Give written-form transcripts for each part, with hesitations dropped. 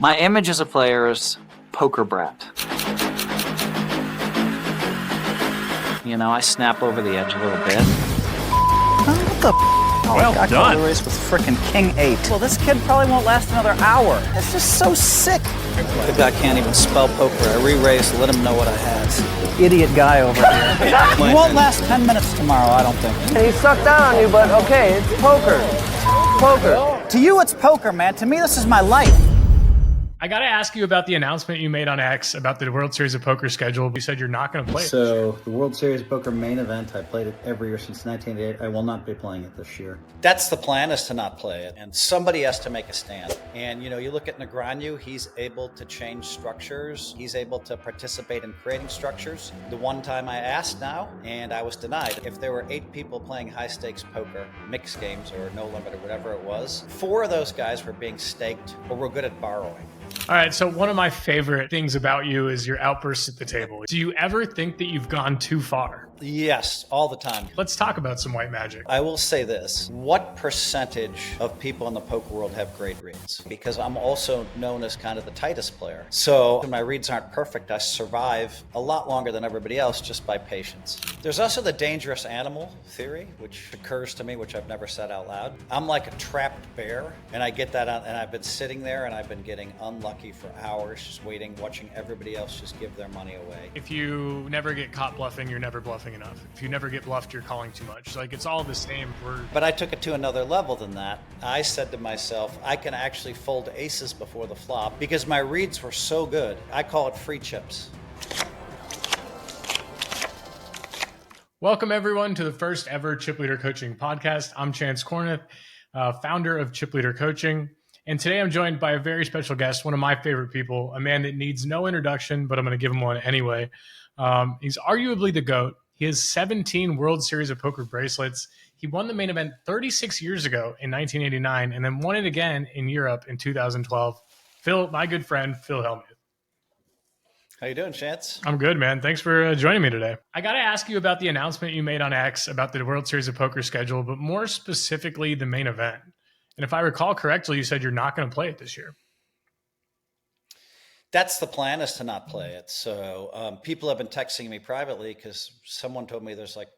My image as a player is poker brat. You know, I snap over the edge a little bit. What the Well I done. the race with frickin' King 8. Well, this kid probably won't last another hour. It's just so sick. The guy can't even spell poker. I re-raised, let him know what I had. Idiot guy over here. He won't last 10 minutes tomorrow, I don't think. And he sucked down on you, but okay, it's poker. Poker. To you, it's poker, man. To me, this is my life. I got to ask you about the announcement you made on X about the World Series of Poker schedule. You said you're not going to play it. So the World Series of Poker main event, I played it every year since 1988. I will not be playing it this year. That's the plan, is to not play it. And somebody has to make a stand. And, you look at Negreanu, he's able to change structures. He's able to participate in creating structures. The one time I asked now, and I was denied. If there were 8 people playing high-stakes poker, mixed games, or no limit, or whatever it was, 4 of those guys were being staked or were good at borrowing. All right, so one of my favorite things about you is your outbursts at the table. Do you ever think that you've gone too far? Yes, all the time. Let's talk about some white magic. I will say this. What percentage of people in the poker world have great reads? Because I'm also known as kind of the tightest player. So when my reads aren't perfect, I survive a lot longer than everybody else just by patience. There's also the dangerous animal theory, which occurs to me, which I've never said out loud. I'm like a trapped bear, and I get that out, and I've been sitting there and I've been getting unlucky for hours, just waiting, watching everybody else just give their money away. If you never get caught bluffing, you're never bluffing enough. If you never get bluffed, you're calling too much. Like, it's all the same. But I took it to another level than that. I said to myself, I can actually fold aces before the flop because my reads were so good. I call it free chips. Welcome, everyone, to the first ever Chip Leader Coaching podcast. I'm Chance Kornuth, founder of Chip Leader Coaching. And today I'm joined by a very special guest, one of my favorite people, a man that needs no introduction, but I'm going to give him one anyway. He's arguably the GOAT. He has 17 World Series of Poker bracelets. He won the main event 36 years ago in 1989 and then won it again in Europe in 2012. My good friend, Phil Hellmuth. How you doing, Chance? I'm good, man. Thanks for joining me today. I got to ask you about the announcement you made on X about the World Series of Poker schedule, but more specifically the main event. And if I recall correctly, you said you're not going to play it this year. That's the plan, is to not play it. So people have been texting me privately because someone told me there's like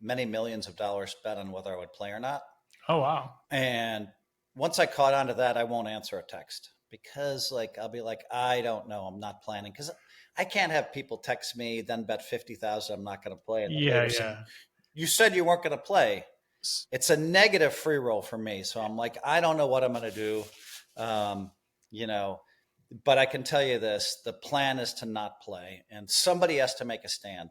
many millions of dollars bet on whether I would play or not. Oh, wow. And once I caught on to that, I won't answer a text because I'll be like, I don't know. I'm not planning because I can't have people text me, then bet 50,000. I'm not going to play. Yeah. You said you weren't going to play. It's a negative free roll for me. So I'm like, I don't know what I'm going to do. But I can tell you this, the plan is to not play and somebody has to make a stand.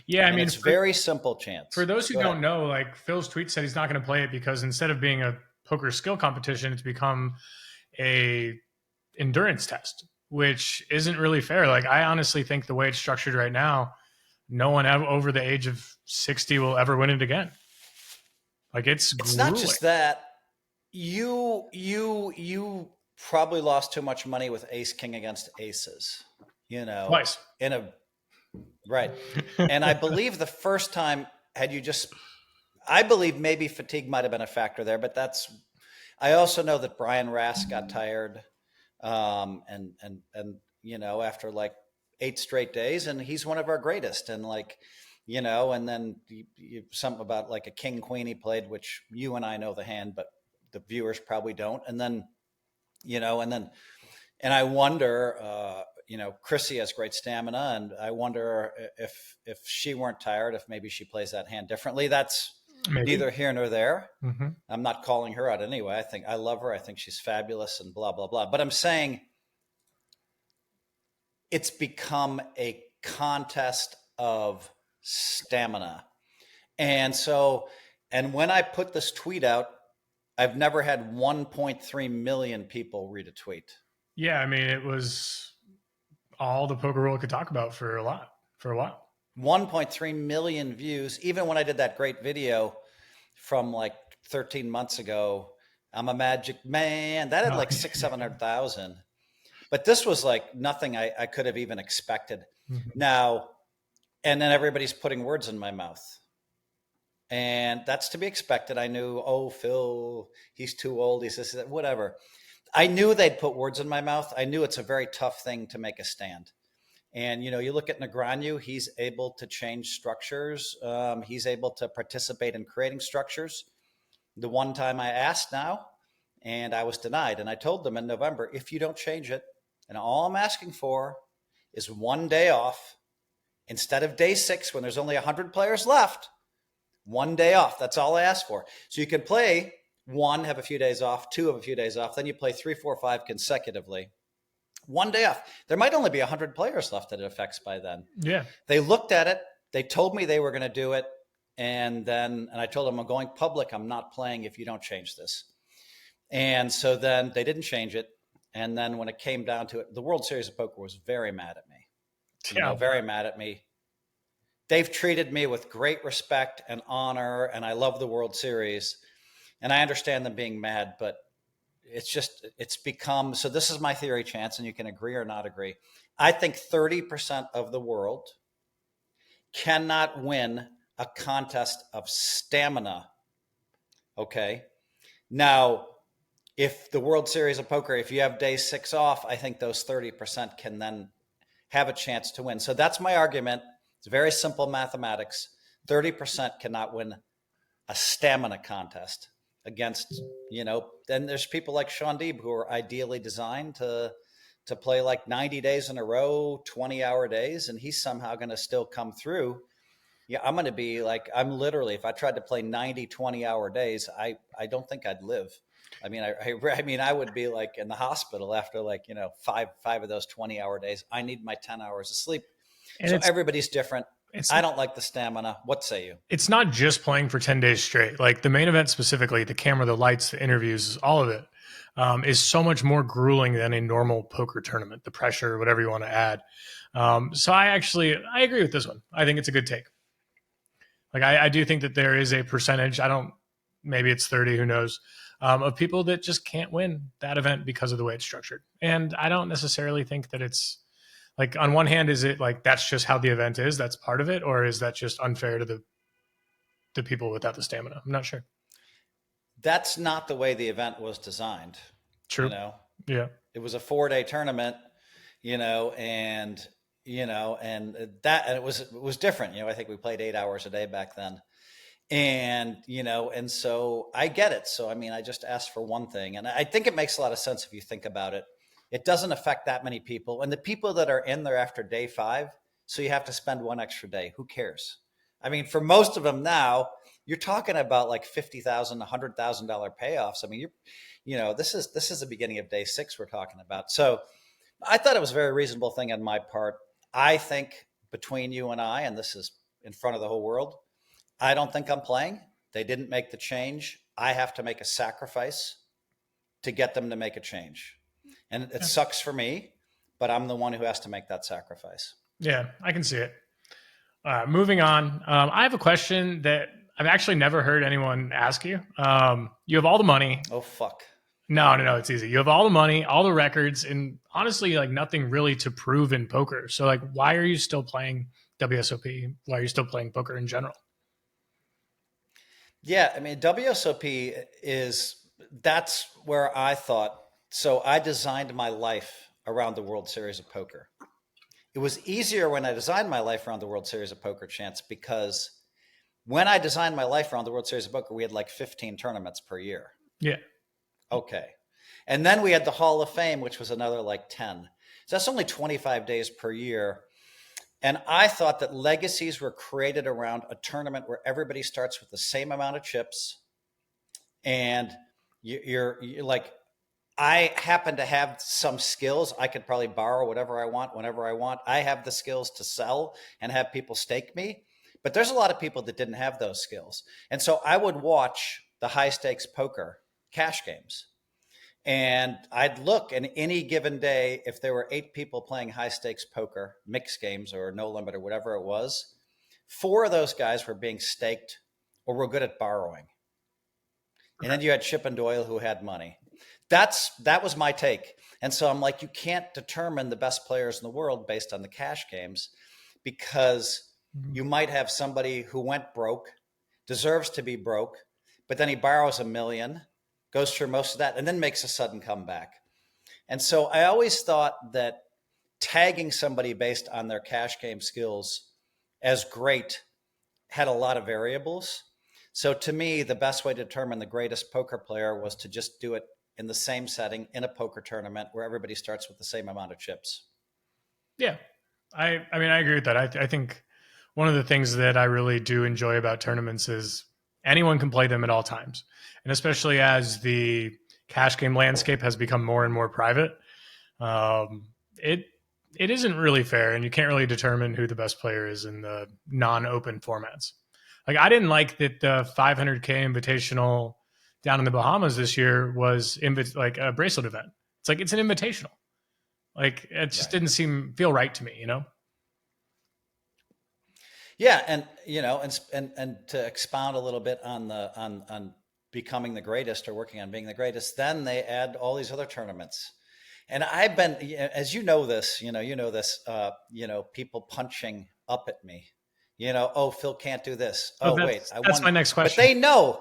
Yeah. I mean, it's very simple, Chance. For those who don't know, like Phil's tweet said, he's not going to play it because instead of being a poker skill competition, it's become a endurance test, which isn't really fair. Like, I honestly think the way it's structured right now, no one over the age of 60 will ever win it again. Like, it's not just that. You probably lost too much money with ace king against aces, twice right. And I believe the first time I believe maybe fatigue might've been a factor there, but I also know that Brian Rass got tired. And after like 8 straight days, and he's one of our greatest. And and then something about like a king queen he played, which you and I know the hand, but the viewers probably don't. And then, and I wonder, Chrissy has great stamina, and I wonder if she weren't tired, if maybe she plays that hand differently. That's neither here nor there. Mm-hmm. I'm not calling her out anyway. I love her. I think she's fabulous and blah, blah, blah. But I'm saying it's become a contest of stamina. And when I put this tweet out, I've never had 1.3 million people read a tweet. Yeah, I mean, it was all the poker world could talk about for a while. 1.3 million views. Even when I did that great video from like 13 months ago, I'm a magic man, that had like 700,000. But this was like nothing I could have even expected. Mm-hmm. Now, and then everybody's putting words in my mouth. And that's to be expected. I knew, Phil, he's too old. He's this, that, whatever. I knew they'd put words in my mouth. I knew it's a very tough thing to make a stand. And, you look at Negreanu, he's able to change structures. He's able to participate in creating structures. The one time I asked now, and I was denied. And I told them in November, if you don't change it, and all I'm asking for is 1 day off instead of day 6 when there's only 100 players left. 1 day off. That's all I ask for. So you can play 1, have a few days off, 2, have a few days off. Then you play 3, 4, 5 consecutively. 1 day off. There might only be 100 players left that it affects by then. Yeah. They looked at it. They told me they were going to do it. And I told them, I'm going public. I'm not playing if you don't change this. And so then they didn't change it. And then when it came down to it, the World Series of Poker was very mad at me. Very mad at me. They've treated me with great respect and honor, and I love the World Series. And I understand them being mad, but it's become, so this is my theory, Chance, and you can agree or not agree. I think 30% of the world cannot win a contest of stamina. Okay. Now, if the World Series of Poker, if you have day 6 off, I think those 30% can then have a chance to win. So that's my argument. It's very simple mathematics. 30% cannot win a stamina contest against, then there's people like Sean Deeb who are ideally designed to play like 90 days in a row, 20-hour days, and he's somehow going to still come through. Yeah, I'm going to be like, I'm literally, if I tried to play 90, 20-hour days, I don't think I'd live. I mean, I would be like in the hospital after five of those 20-hour days. I need my 10 hours of sleep. And so everybody's different. I don't like the stamina. What say you? It's not just playing for 10 days straight. Like the main event specifically, the camera, the lights, the interviews, all of it is so much more grueling than a normal poker tournament, the pressure, whatever you want to add. So I agree with this one. I think it's a good take. Like I do think that there is a percentage, maybe it's 30, who knows, of people that just can't win that event because of the way it's structured. And I don't necessarily think that it's like, on one hand, is it like that's just how the event is, that's part of it, or is that just unfair to the people without the stamina? I'm not sure. That's not the way the event was designed. True. Yeah. It was a 4-day tournament, and it was different. I think we played 8 hours a day back then. And so I get it. So, I just asked for one thing, and I think it makes a lot of sense if you think about it. It doesn't affect that many people. And the people that are in there after day 5, so you have to spend 1 extra day. Who cares? For most of them now, you're talking about like $50,000, $100,000 payoffs. This is the beginning of day 6 we're talking about. So I thought it was a very reasonable thing on my part. I think between you and I, and this is in front of the whole world, I don't think I'm playing. They didn't make the change. I have to make a sacrifice to get them to make a change. And it sucks for me, but I'm the one who has to make that sacrifice. Yeah, I can see it. Moving on. I have a question that I've actually never heard anyone ask you. You have all the money. Oh, fuck. No, it's easy. You have all the money, all the records, and honestly, like nothing really to prove in poker. So like, why are you still playing WSOP? Why are you still playing poker in general? Yeah, WSOP that's where I thought, so I designed my life around the World Series of Poker. It was easier when I designed my life around the World Series of Poker, Chance, because when I designed my life around the World Series of Poker, we had like 15 tournaments per year. Yeah. Okay. And then we had the Hall of Fame, which was another like 10. So that's only 25 days per year. And I thought that legacies were created around a tournament where everybody starts with the same amount of chips. And you're like, I happen to have some skills. I could probably borrow whatever I want, whenever I want. I have the skills to sell and have people stake me. But there's a lot of people that didn't have those skills. And so I would watch the high stakes poker cash games. And I'd look in any given day, if there were 8 people playing high stakes poker, mixed games or no limit or whatever it was, 4 of those guys were being staked or were good at borrowing. And then you had Chip and Doyle who had money. That was my take. And so I'm like, you can't determine the best players in the world based on the cash games, because you might have somebody who went broke, deserves to be broke, but then he borrows $1 million goes through most of that, and then makes a sudden comeback. And so I always thought that tagging somebody based on their cash game skills as great had a lot of variables. So to me, the best way to determine the greatest poker player was to just do it in the same setting in a poker tournament where everybody starts with the same amount of chips. Yeah. I mean, I agree with that. I think one of the things that I really do enjoy about tournaments is anyone can play them at all times. And especially as the cash game landscape has become more and more private, it isn't really fair, and you can't really determine who the best player is in the non-open formats. Like, I didn't like that the 500K Invitational down in the Bahamas this year was like a bracelet event. It's like, it's an invitational. Like, it just didn't feel right to me, you know? Yeah, and and to expound a little bit on on becoming the greatest or working on being the greatest, then they add all these other tournaments. And I've been, as people punching up at me, oh, Phil can't do this. Oh, wait, that's my next question. But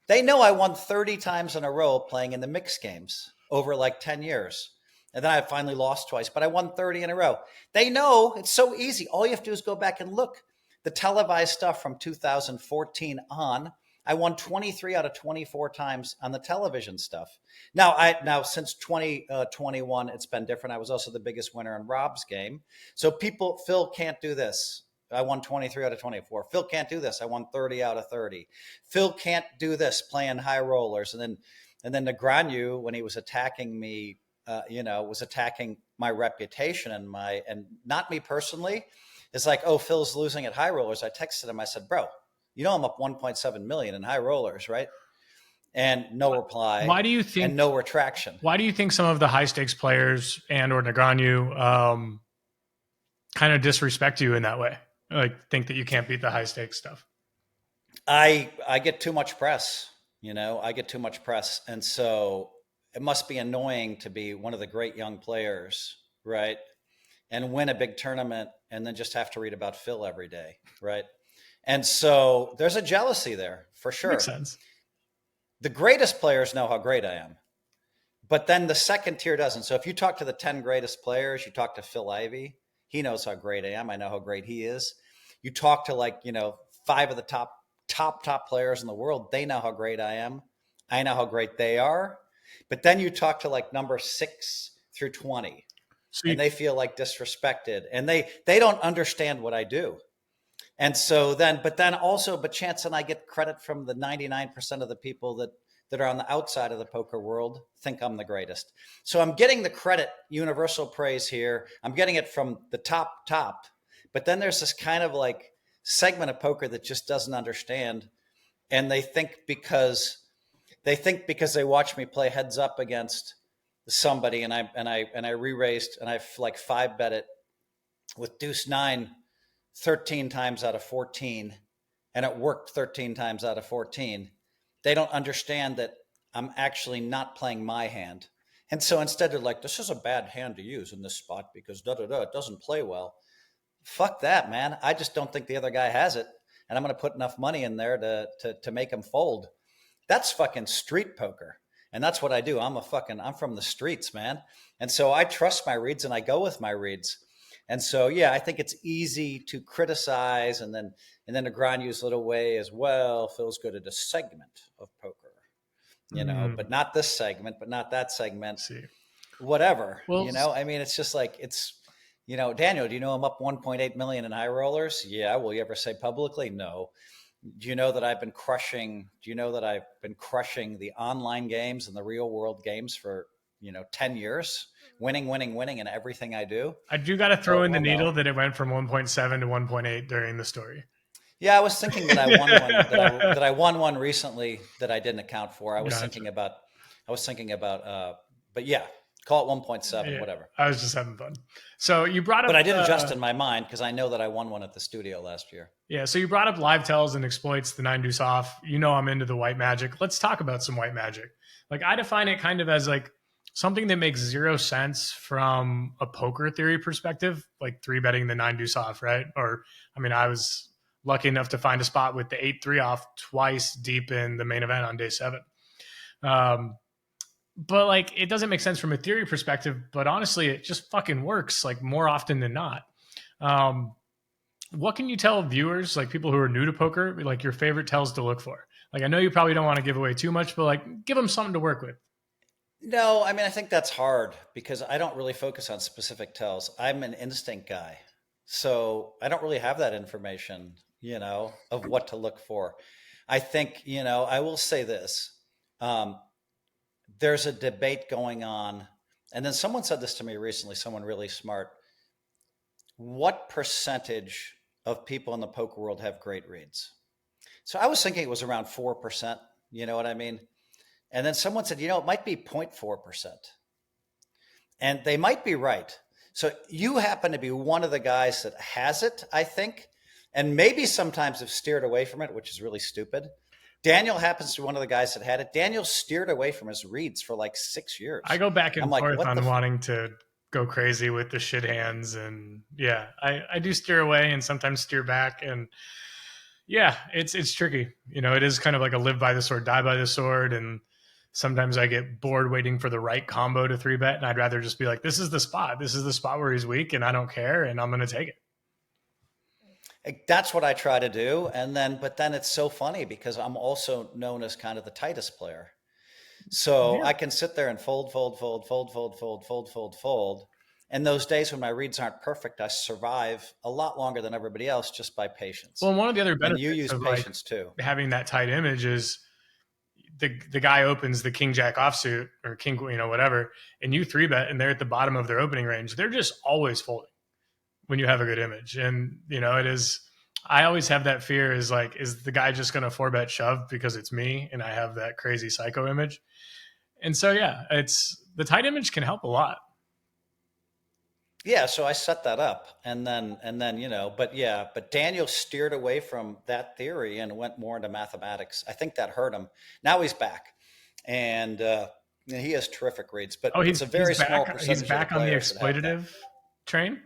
they know I won 30 times in a row playing in the mixed games over like 10 years. And then I finally lost twice, but I won 30 in a row. They know it's so easy. All you have to do is go back and look. The televised stuff from 2014 on, I won 23 out of 24 times on the television stuff. Now since 2021, it's been different. I was also the biggest winner in Rob's game. So Phil can't do this. I won 23 out of 24. Phil can't do this. I won 30 out of 30. Phil can't do this playing high rollers. And then Negreanu, when he was attacking me, was attacking my reputation and not me personally. It's like, oh, Phil's losing at high rollers. I texted him. I said, bro, I'm up 1.7 million in high rollers, right? And no reply. Why do you think? And no retraction. Why do you think some of the high stakes players or Negreanu kind of disrespect you in that way? Like, think that you can't beat the high stakes stuff? I get too much press. I get too much press, and so it must be annoying to be one of the great young players, right? And win a big tournament and then just have to read about Phil every day, right? And so there's a jealousy there for sure. Makes sense. The greatest players know how great I am, but then the second tier doesn't. So if you talk to the 10 greatest players, you talk to Phil Ivey, he knows how great I am. I know how great he is. You talk to 5 of the top players in the world. They know how great I am. I know how great they are. But then you talk to number 6 through 20, and they feel disrespected, and they don't understand what I do. And so but Chance and I get credit from the 99% of the people that are on the outside of the poker world think I'm the greatest. So I'm getting the credit, universal praise here. I'm getting it from the top, but then there's this kind of segment of poker that just doesn't understand. And they think because they watch me play heads up against somebody and I re-raised and I 5-bet it with deuce 9 13 times out of 14, and it worked 13 times out of 14. They don't understand that I'm actually not playing my hand. And so instead they're like, this is a bad hand to use in this spot because it doesn't play well. Fuck that, man. I just don't think the other guy has it. And I'm going to put enough money in there to make him fold. That's fucking street poker. And that's what I do. I'm from the streets, man. And so I trust my reads and I go with my reads. And so, I think it's easy to criticize and then Negreanu's little way as well. Phil's good at a segment of poker, but not this segment, but not that segment. Whatever, well, it's just Daniel, do you know I'm up 1.8 million in high rollers? Yeah. Will you ever say publicly? No. Do you know that I've been crushing the online games and the real world games for 10 years, winning in everything I do? I do got to throw in the needle that it went from 1.7 to 1.8 during the story. Yeah, I was thinking that I won one that I won one recently that I didn't account for. I was thinking about, but yeah, call it 1.7, whatever. I was just having fun. So you brought up, but I did adjust in my mind because I know that I won one at the studio last year. Yeah. So you brought up live tells and exploits, the 9 deuce off. I'm into the white magic. Let's talk about some white magic. I define it kind of as something that makes zero sense from a poker theory perspective, like 3-betting the 9 deuce off, right? I was lucky enough to find a spot with the 8-3 off twice deep in the main event on day 7. But like, it doesn't make sense from a theory perspective, but honestly, it just fucking works like more often than not. What can you tell viewers, like people who are new to poker, like your favorite tells to look for? Like, I know you probably don't want to give away too much, but like give them something to work with. No, I mean, I think that's hard because I don't really focus on specific tells. I'm an instinct guy. So I don't really have that information, of what to look for. I think, I will say this. There's a debate going on. And then someone said this to me recently, someone really smart. What percentage of people in the poker world have great reads? So I was thinking it was around 4%. You know what I mean? And then someone said, it might be 0.4%. And they might be right. So you happen to be one of the guys that has it, I think, and maybe sometimes have steered away from it, which is really stupid. Daniel happens to be one of the guys that had it. Daniel steered away from his reads for like 6 years. I go back and forth on wanting to go crazy with the shit hands. And yeah, I do steer away and sometimes steer back. And yeah, it's tricky. It is kind of like a live by the sword, die by the sword. And sometimes I get bored waiting for the right combo to 3-bet, and I'd rather just be like, this is the spot. This is the spot where he's weak, and I don't care, and I'm going to take it. That's what I try to do. But then it's so funny because I'm also known as kind of the tightest player. So yeah. I can sit there and fold. And those days when my reads aren't perfect, I survive a lot longer than everybody else just by patience. Well, one of the other benefits you use of patience too. Having that tight image is the guy opens the king jack offsuit or king, whatever, and you 3-bet and they're at the bottom of their opening range. They're just always folding when you have a good image. And, it is, I always have that fear is like, is the guy just going to 4-bet shove because it's me and I have that crazy psycho image? And so, yeah, it's the tight image can help a lot. Yeah, so I set that up and then, but Daniel steered away from that theory and went more into mathematics. I think that hurt him. Now he's back and he has terrific reads, but it's a very small percentage. He's back on the exploitative train.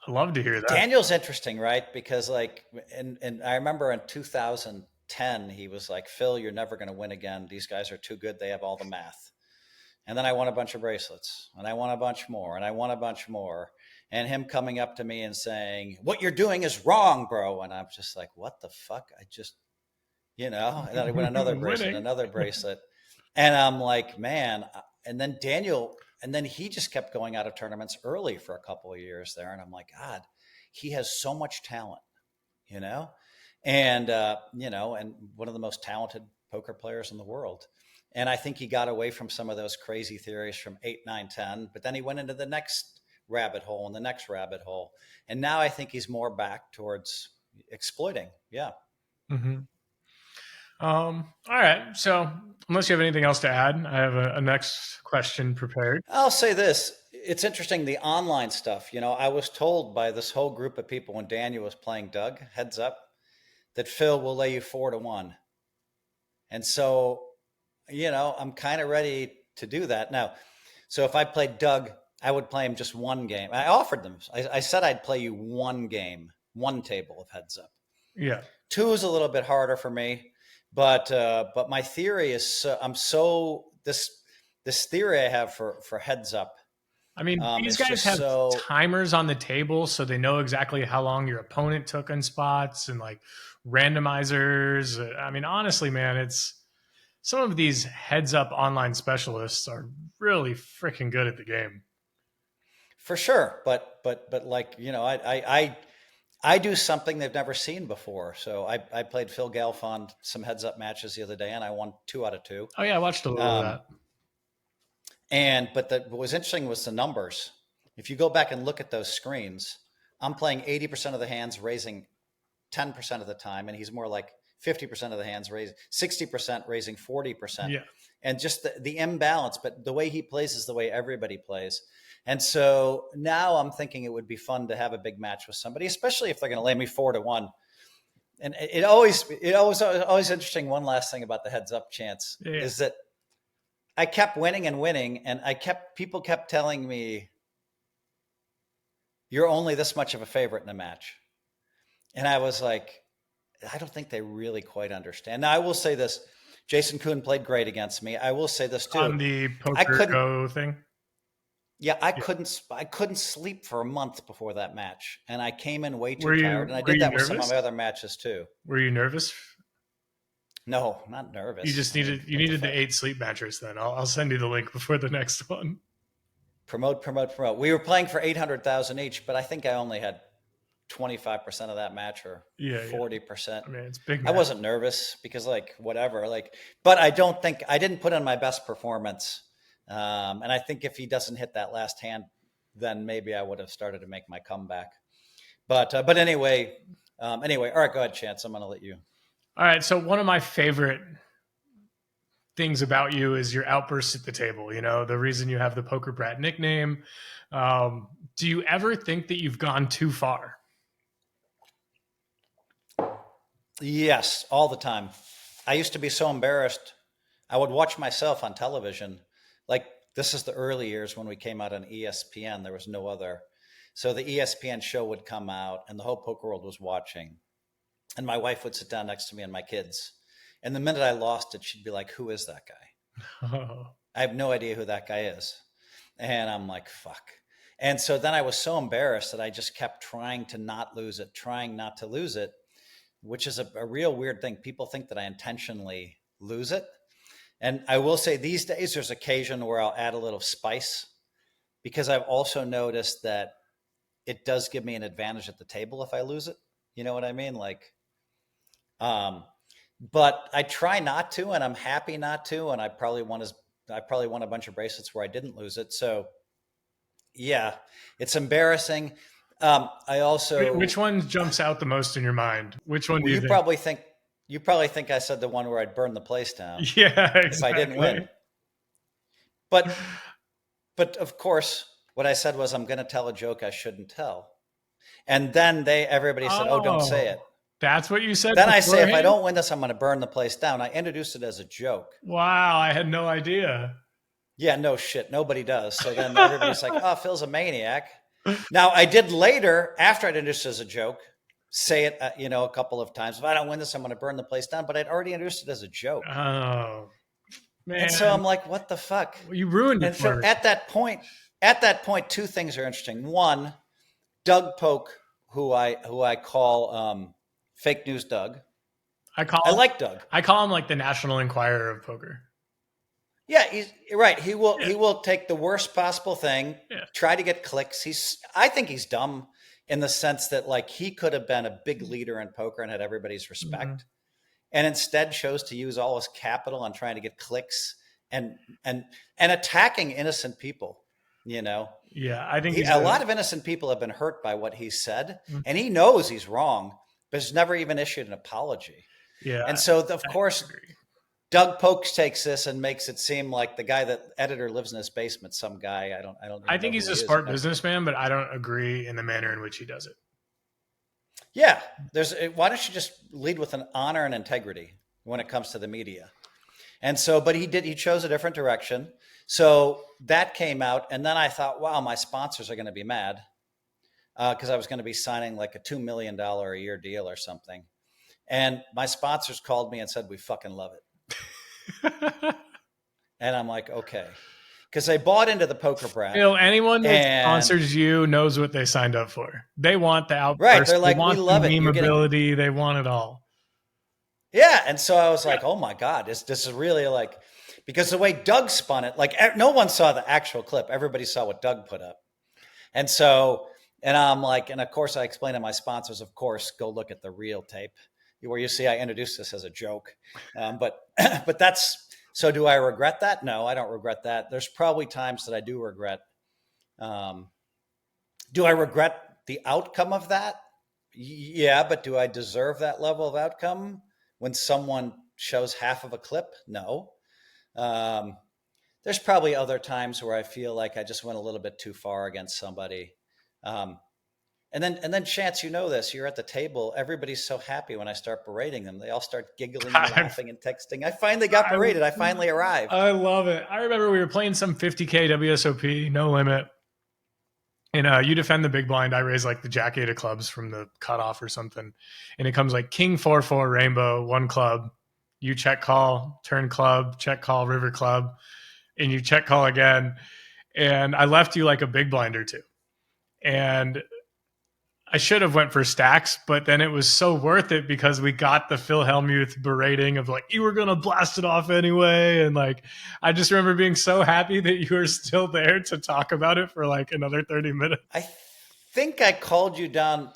I love to hear that. Daniel's interesting, right? Because and I remember in 2010, he was like, Phil, you're never going to win again. These guys are too good. They have all the math. And then I won a bunch of bracelets and I won a bunch more and I won a bunch more, and him coming up to me and saying, what you're doing is wrong, bro. And I'm just like, what the fuck? I just, and then I win another bracelet, another bracelet. And I'm like, man. And then he just kept going out of tournaments early for a couple of years there. And I'm like, God, he has so much talent, and, and one of the most talented poker players in the world. And I think he got away from some of those crazy theories from 8, 9, 10, but then he went into the next rabbit hole and the next rabbit hole. And now I think he's more back towards exploiting. Yeah. Mm-hmm. All right. So unless you have anything else to add, I have a next question prepared. I'll say this. It's interesting, the online stuff. I was told by this whole group of people when Daniel was playing Doug, heads up, that Phil will lay you 4-1. And so, I'm kind of ready to do that now. So if I played Doug, I would play him just one game. I offered them. I said I'd play you one game, one table of heads up. Yeah. 2 is a little bit harder for me, but my theory is this theory I have for heads up. I mean, these guys have timers on the table, so they know exactly how long your opponent took on spots and like randomizers. I mean, honestly, man, it's some of these heads up online specialists are really freaking good at the game. For sure. But like, I do something they've never seen before. So I played Phil Galfond some heads up matches the other day and I won 2 out of 2. Oh yeah. I watched a little of that. What was interesting was the numbers. If you go back and look at those screens, I'm playing 80% of the hands, raising 10% of the time. And he's more like 50% of the hands, raising 60%, raising 40%. Yeah. And just the imbalance, but the way he plays is the way everybody plays. And so now I'm thinking it would be fun to have a big match with somebody, especially if they're going to lay me 4-1. And it always interesting. One last thing about the heads up chance is that I kept winning and winning, and people kept telling me, you're only this much of a favorite in a match. And I was like, I don't think they really quite understand. Now I will say this. Jason Kuhn played great against me. I will say this too. On the Poker Go thing? Yeah, I couldn't sleep for a month before that match. And I came in way too Were you- tired. And I were did you that with some of nervous? my other matches too. Were you nervous? No, not nervous. You just needed the 8 sleep mattress then. I'll send you the link before the next one. Promote. We were playing for 800,000 each, but I think I only had 25% of that match or 40%. I mean, it's big. I wasn't nervous because whatever, but I didn't put in my best performance. And I think if he doesn't hit that last hand, then maybe I would have started to make my comeback. But anyway, all right, go ahead, Chance. I'm going to let you. All right. So one of my favorite things about you is your outbursts at the table. You know, the reason you have the Poker Brat nickname. Do you ever think that you've gone too far? Yes, all the time. I used to be so embarrassed. I would watch myself on television. This is the early years when we came out on ESPN. There was no other. So the ESPN show would come out and the whole poker world was watching. And my wife would sit down next to me and my kids. And the minute I lost it, she'd be like, who is that guy? Oh. I have no idea who that guy is. And I'm like, fuck. And so then I was so embarrassed that I just kept trying to not lose it, which is a real weird thing. People think that I intentionally lose it. And I will say these days there's occasion where I'll add a little spice because I've also noticed that it does give me an advantage at the table if I lose it. You know what I mean? But I try not to, and I'm happy not to. And I probably won a bunch of bracelets where I didn't lose it. So yeah, it's embarrassing. I also, which one jumps out the most in your mind? Which one do you think? You probably think I said the one where I'd burn the place down. Yeah, exactly. If I didn't win. But of course, what I said was I'm going to tell a joke I shouldn't tell. And then everybody said, oh, don't say it. That's what you said. Then I say, if I don't win this, I'm going to burn the place down. I introduced it as a joke. Wow, I had no idea. Yeah, no shit. Nobody does. So then everybody's like, oh, Phil's a maniac. Now, I did later, after I introduced it as a joke, say it, a couple of times. If I don't win this, I'm going to burn the place down. But I'd already introduced it as a joke. Oh, man. And so I'm like, what the fuck? Well, you ruined it. And so at that point, two things are interesting. One, Doug Polk, who I call Fake News Doug. I like Doug. I call him like the National Enquirer of poker. Yeah, he's right. He will take the worst possible thing, try to get clicks. I think he's dumb in the sense that he could have been a big leader in poker and had everybody's respect, and instead chose to use all his capital on trying to get clicks and attacking innocent people. You know. Yeah, I think a lot of innocent people have been hurt by what he said, and he knows he's wrong, but has never even issued an apology. Yeah, and so of course. Doug Polk takes this and makes it seem like the guy that editor lives in his basement. Some guy I don't. I think he's a smart businessman, but I don't agree in the manner in which he does it. Yeah, why don't you just lead with an honor and integrity when it comes to the media? And so, but he chose a different direction. So that came out, and then I thought, wow, my sponsors are going to be mad because I was going to be signing like a $2 million a year deal or something, and my sponsors called me and said, "We fucking love it." And I'm like, okay, because they bought into the Poker Brat. Anyone that sponsors you knows what they signed up for. They want the outburst. Right? They're like, they want we love the it. Memeability. They want it all. Yeah, and so I was like, oh my god, this is really because the way Doug spun it, no one saw the actual clip. Everybody saw what Doug put up, and I'm like, and of course I explained to my sponsors, of course, go look at the real tape, where you see I introduced this as a joke. But that's, so do I regret that? No, I don't regret that. There's probably times that I do regret. Do I regret the outcome of that? Yeah, but do I deserve that level of outcome when someone shows half of a clip? No. There's probably other times where I feel like I just went a little bit too far against somebody. And then Chance, you know this, you're at the table. Everybody's so happy when I start berating them. They all start giggling and laughing and texting. I finally got berated. I finally arrived. I love it. I remember we were playing some 50K WSOP, no limit. And you defend the big blind. I raise the jack 8 of clubs from the cutoff or something. And it comes King 4-4 rainbow, 1 club. you check call, turn club, check call, river club, and you check call again. And I left you like a big blind or two. And I should have went for stacks, but then it was so worth it because we got the Phil Hellmuth berating of like, you were going to blast it off anyway. And like, I just remember being so happy that you were still there to talk about it for like another 30 minutes. I think I called you down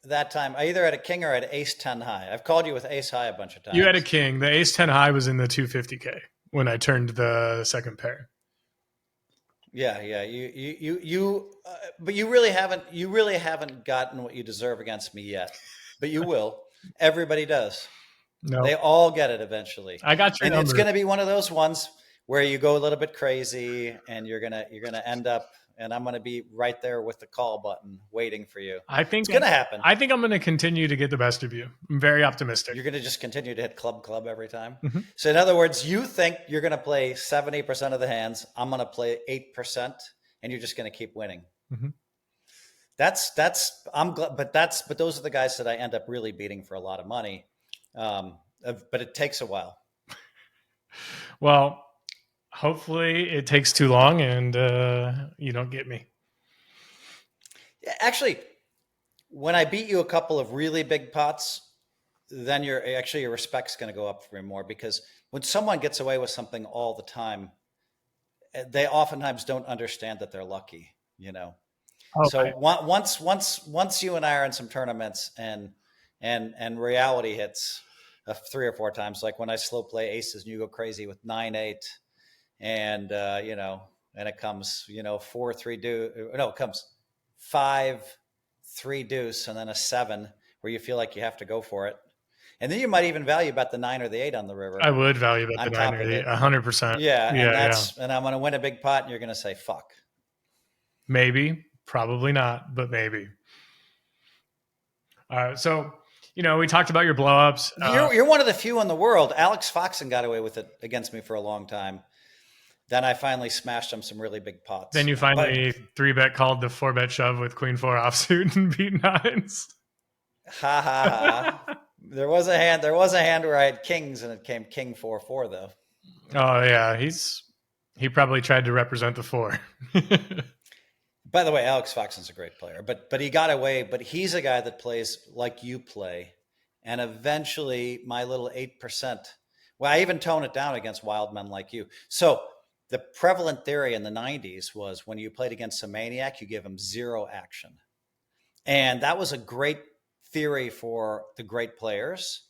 that time. I either had a king or I had ace 10 high. I've called you with ace high a bunch of times. You had a king. The ace 10 high was in the 250K when I turned the second pair. Yeah. But you really haven't gotten what you deserve against me yet. But you will. Everybody does. No, They all get it eventually. I got your And number. it's going to be one of those ones where you go a little bit crazy, and you're gonna end up, and I'm gonna be right there with the call button waiting for you. I think It's gonna happen. I think I'm going to continue to get the best of you. I'm very optimistic. You're gonna just continue to hit club every time. Mhm. So in other words, you think you're gonna play 70% of the hands. I'm gonna play 8%, and you're just gonna keep winning. Mhm. I'm glad, but those are the guys that I end up really beating for a lot of money. But it takes a while. Well, hopefully it takes too long and you don't get me. Yeah, actually, when I beat you a couple of really big pots, then your respect's going to go up for me more, because when someone gets away with something all the time, they oftentimes don't understand that they're lucky, you know. Okay. So once you and I are in some tournaments and reality hits 3 or 4 times, like when I slow play aces and you go crazy with 9-8, and and it comes 4-3 deuce. No, it comes 5-3 deuce, and then a 7 where you feel like you have to go for it, and then you might even value bet the 9 or the 8 on the river. I would value bet On the top 9 or of the it. 100%. Yeah, and yeah. and I'm going to win a big pot, and you're going to say fuck. Maybe, probably not, but maybe. So, we talked about your blowups. You're one of the few in the world. Alex Foxen got away with it against me for a long time. Then I finally smashed him some really big pots. Then you finally 3-bet called the 4-bet shove with queen 4 offsuit and beat 9s. Ha ha ha. There was a hand where I had kings and it came king 4-4 though. Oh yeah, he probably tried to represent the 4. By the way, Alex Foxen's a great player, but he got away. But he's a guy that plays like you play, and eventually my little 8%. Well, I even tone it down against wild men like you. So the prevalent theory in the 90s was when you played against a maniac, you give him 0 action, and that was a great theory for the great players.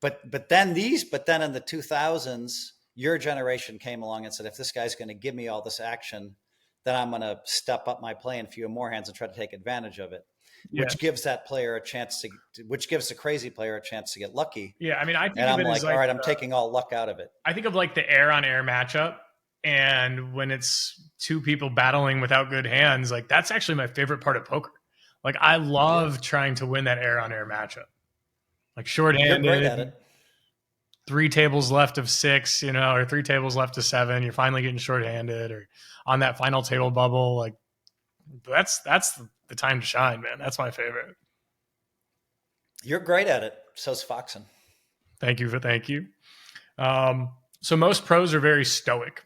But then in the 2000s, your generation came along and said, if this guy's going to give me all this action, then I'm going to step up my play in a few more hands and try to take advantage of it, which gives that player a chance which gives the crazy player a chance to get lucky. Yeah, I mean, I think and of I'm it like, as all right, I'm taking all luck out of it. I think of like the air on air matchup, and when it's 2 people battling without good hands, like that's actually my favorite part of poker. Like I love trying to win that air on air matchup, like shorthanded. You're great at it. 3 tables left of 6, or 3 tables left of 7. You're finally getting shorthanded, or on that final table bubble. Like that's the time to shine, man. That's my favorite. You're great at it. So's Foxen. Thank you. So most pros are very stoic.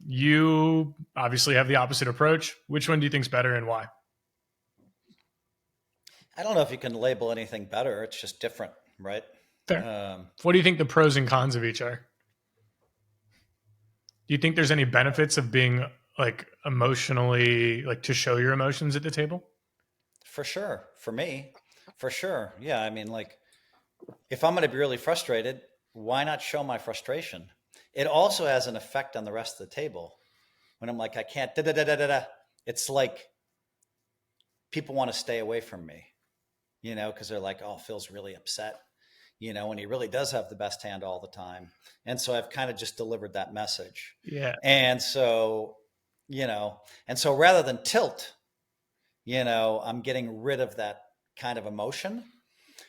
You obviously have the opposite approach. Which one do you think's better and why? I don't know if you can label anything better. It's just different, right? Fair. What do you think the pros and cons of each are? Do you think there's any benefits of being like emotionally, like to show your emotions at the table? For sure. For me, for sure. Yeah. I mean, like if I'm going to be really frustrated, why not show my frustration? It also has an effect on the rest of the table. When I'm like, I can't, it's like people want to stay away from me, because they're like, oh, Phil's really upset, and he really does have the best hand all the time. And so I've kind of just delivered that message. Yeah. And so, rather than tilt, I'm getting rid of that kind of emotion.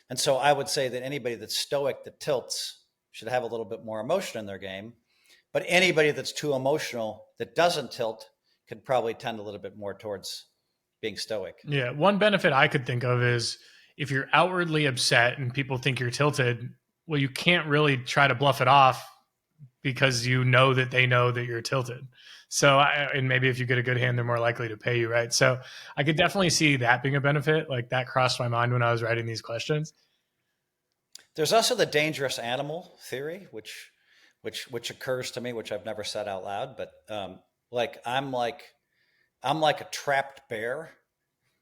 And so I would say that anybody that's stoic that tilts should have a little bit more emotion in their game. But anybody that's too emotional that doesn't tilt could probably tend a little bit more towards being stoic. Yeah. One benefit I could think of is if you're outwardly upset and people think you're tilted, well, you can't really try to bluff it off because you know that they know that you're tilted. So, and maybe if you get a good hand, they're more likely to pay you, right? So I could definitely see that being a benefit. Like that crossed my mind when I was writing these questions. There's also the dangerous animal theory, which occurs to me, which I've never said out loud, but I'm like a trapped bear,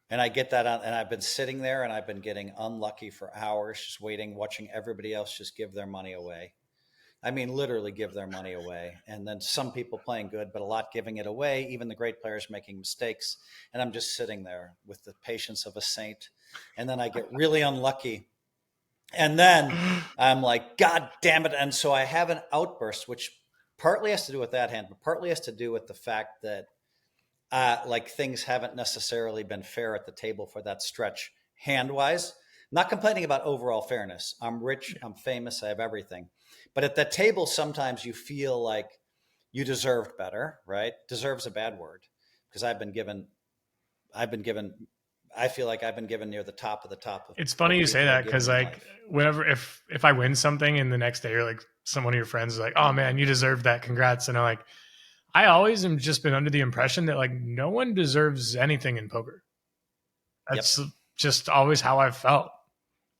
and I get that on, and I've been sitting there and I've been getting unlucky for hours, just waiting, watching everybody else just give their money away. I mean, literally give their money away. And then some people playing good, but a lot giving it away, even the great players making mistakes. And I'm just sitting there with the patience of a saint. And then I get really unlucky. And then I'm like, God damn it. And so I have an outburst, which partly has to do with that hand, but partly has to do with the fact that like things haven't necessarily been fair at the table for that stretch hand-wise. Not complaining about overall fairness. I'm rich, I'm famous, I have everything. But at the table, sometimes you feel like you deserved better, right? Deserves a bad word, because I feel like I've been given near the top of the top. It's funny you say that, because like whenever, if I win something and the next day you're like, one of your friends is like, oh man, you deserved that, congrats. And I'm like, I always am just been under the impression that like no one deserves anything in poker. That's just always how I've felt.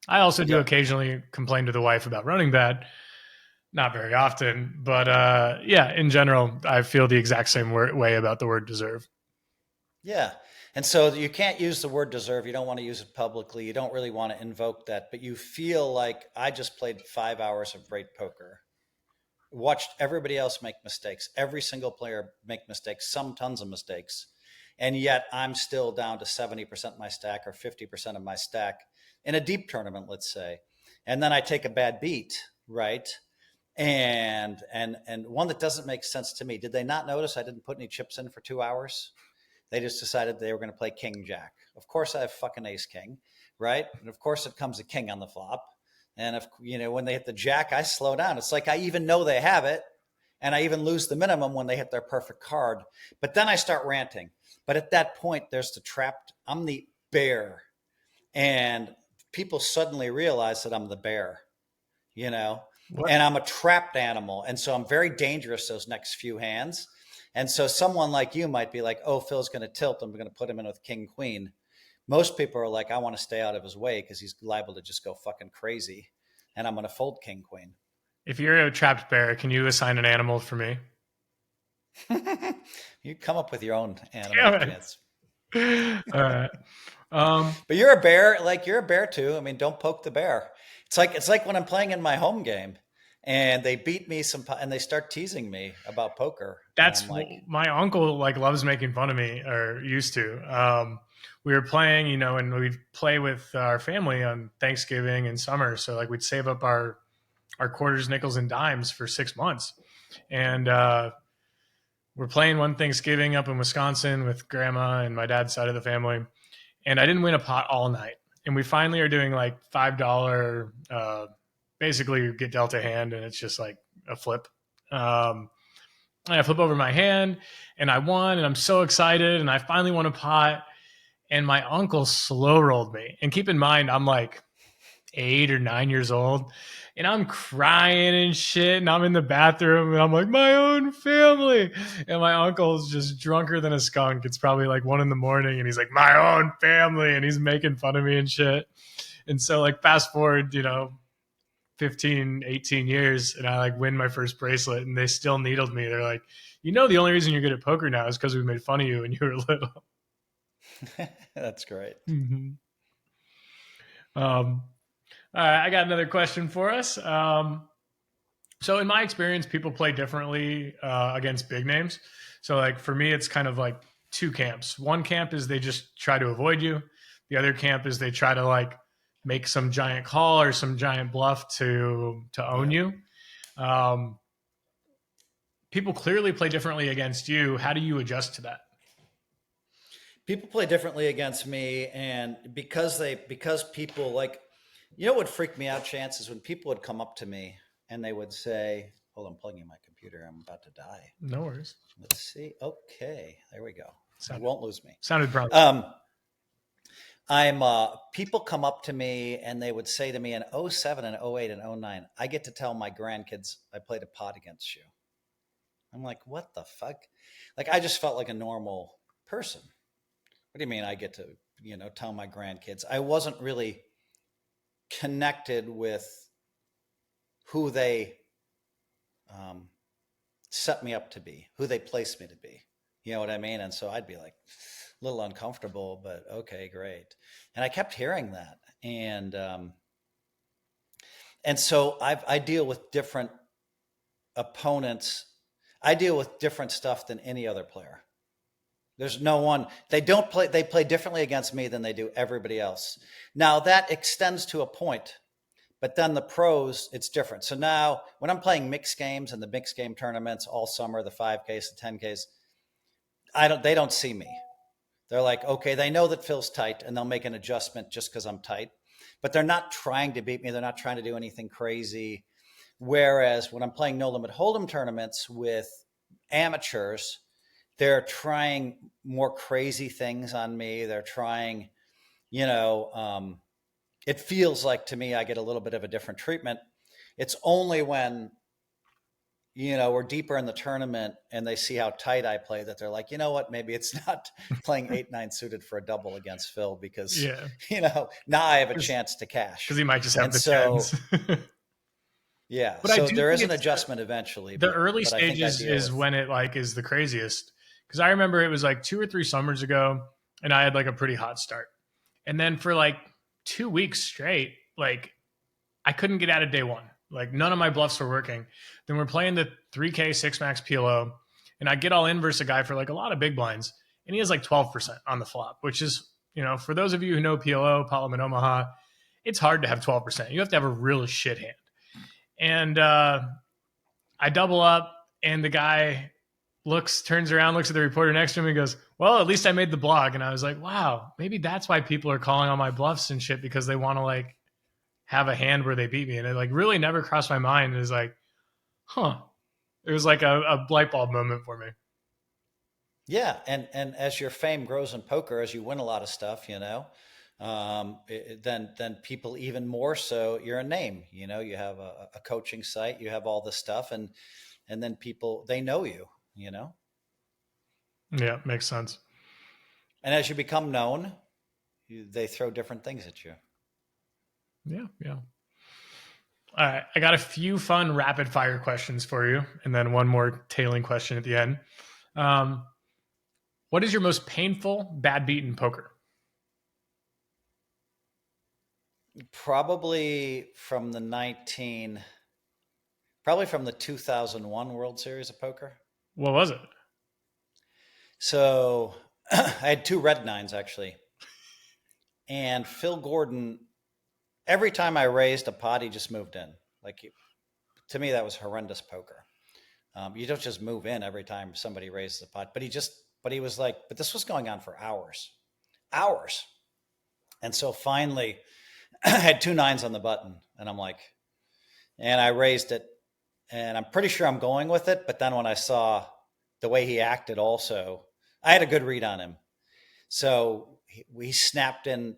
I also do occasionally complain to the wife about running bad. Not very often, but yeah, in general, I feel the exact same way about the word deserve. Yeah. And so you can't use the word deserve. You don't want to use it publicly. You don't really want to invoke that, but you feel like I just played 5 hours of great poker, watched everybody else make mistakes, every single player make mistakes, some tons of mistakes. And yet I'm still down to 70% of my stack or 50% of my stack in a deep tournament, let's say. And then I take a bad beat, right? And one that doesn't make sense to me. Did they not notice I didn't put any chips in for 2 hours? They just decided they were going to play king jack. Of course I have fucking ace king, right? And of course it comes a king on the flop. And if when they hit the jack, I slow down. It's like I even know they have it, and I even lose the minimum when they hit their perfect card. But then I start ranting. But at that point, there's the trapped. I'm the bear, and people suddenly realize that I'm the bear, What? And I'm a trapped animal. And so I'm very dangerous those next few hands. And so someone like you might be like, oh, Phil's going to tilt. I'm going to put him in with king, queen. Most people are like, I want to stay out of his way because he's liable to just go fucking crazy. And I'm going to fold king, queen. If you're a trapped bear, can you assign an animal for me? You come up with your own animal chance. All right. But you're a bear. Like, you're a bear too. I mean, don't poke the bear. It's like when I'm playing in my home game and they beat me and they start teasing me about poker. That's like, my uncle like loves making fun of me, or used to. We were playing, and we'd play with our family on Thanksgiving and summer. So like we'd save up our quarters, nickels, and dimes for 6 months. And we're playing one Thanksgiving up in Wisconsin with grandma and my dad's side of the family. And I didn't win a pot all night. And we finally are doing like $5, basically you get dealt a hand and it's just like a flip. And I flip over my hand and I won and I'm so excited and I finally won a pot. And my uncle slow rolled me. And keep in mind, I'm like 8 or 9 years old and I'm crying and shit. And I'm in the bathroom and I'm like, my own family. And my uncle's just drunker than a skunk. It's probably like 1 a.m. and he's like, my own family. And he's making fun of me and shit. And so like fast forward, 15, 18 years and I like win my first bracelet and they still needled me. They're like, the only reason you're good at poker now is because we made fun of you when you were little. That's great. Mm-hmm. All right, I got another question for us. So in my experience, people play differently against big names. So like for me, it's kind of like 2 camps. One camp is they just try to avoid you. The other camp is they try to like make some giant call or some giant bluff to own you. People clearly play differently against you. How do you adjust to that? People play differently against me, and because people like, what would freak me out, Chance, is when people would come up to me and they would say, hold on, I'm plugging in my computer, I'm about to die. No worries. Let's see. Okay, there we go. You won't lose me. Sounded proud. People come up to me and they would say to me in '07 and '08 and '09, I get to tell my grandkids I played a pot against you. I'm like, what the fuck? Like, I just felt like a normal person. What do you mean I get to, tell my grandkids? I wasn't really connected with who they set me up to be, who they placed me to be. You know what I mean? And so I'd be like a little uncomfortable, but okay, great. And I kept hearing that. And so I deal with different opponents. I deal with different stuff than any other player. There's no one, they play differently against me than they do everybody else. Now that extends to a point, but then the pros, it's different. So now when I'm playing mixed games and the mixed game tournaments all summer, the 5Ks, the 10Ks, they don't see me. They're like, okay, they know that Phil's tight and they'll make an adjustment just because I'm tight, but they're not trying to beat me. They're not trying to do anything crazy. Whereas when I'm playing no limit hold'em tournaments with amateurs, they're trying more crazy things on me. They're trying, it feels like to me, I get a little bit of a different treatment. It's only when, we're deeper in the tournament and they see how tight I play that they're like, you know what, maybe it's not playing 8-9 suited for a double against Phil because, now I have a chance to cash. Because he might just have the tens. Yeah. But so there is an adjustment eventually. The early stages is when it is the craziest. Because I remember it was like 2 or 3 summers ago and I had like a pretty hot start. And then for like 2 weeks straight, like I couldn't get out of day one. Like none of my bluffs were working. Then we're playing the 3K 6 max PLO and I get all in versus a guy for like a lot of big blinds. And he has like 12% on the flop, which is, for those of you who know PLO, Palom and Omaha, it's hard to have 12%. You have to have a real shit hand. And I double up and the guy turns around, looks at the reporter next to him and goes, well, at least I made the blog. And I was like, wow, maybe that's why people are calling on my bluffs and shit, because they want to like have a hand where they beat me. And it like really never crossed my mind. It was like, it was like a light bulb moment for me. Yeah. And as your fame grows in poker, as you win a lot of stuff, then people even more so, you're a name, you have a coaching site, you have all this stuff and then people, they know you. Yeah, makes sense. And as you become known, they throw different things at you. Yeah. All right. I got a few fun rapid fire questions for you. And then one more tailing question at the end. What is your most painful bad beat in poker? Probably from the 2001 World Series of Poker. What was it? So I had 2 red 9s actually. And Phil Gordon, every time I raised a pot, he just moved in. To me, that was horrendous poker. You don't just move in every time somebody raises a pot, but he was like, but this was going on for hours. And so finally I had 2 9s on the button and and I raised it and I'm pretty sure I'm going with it. But then when I saw the way he acted also, I had a good read on him. So we snapped in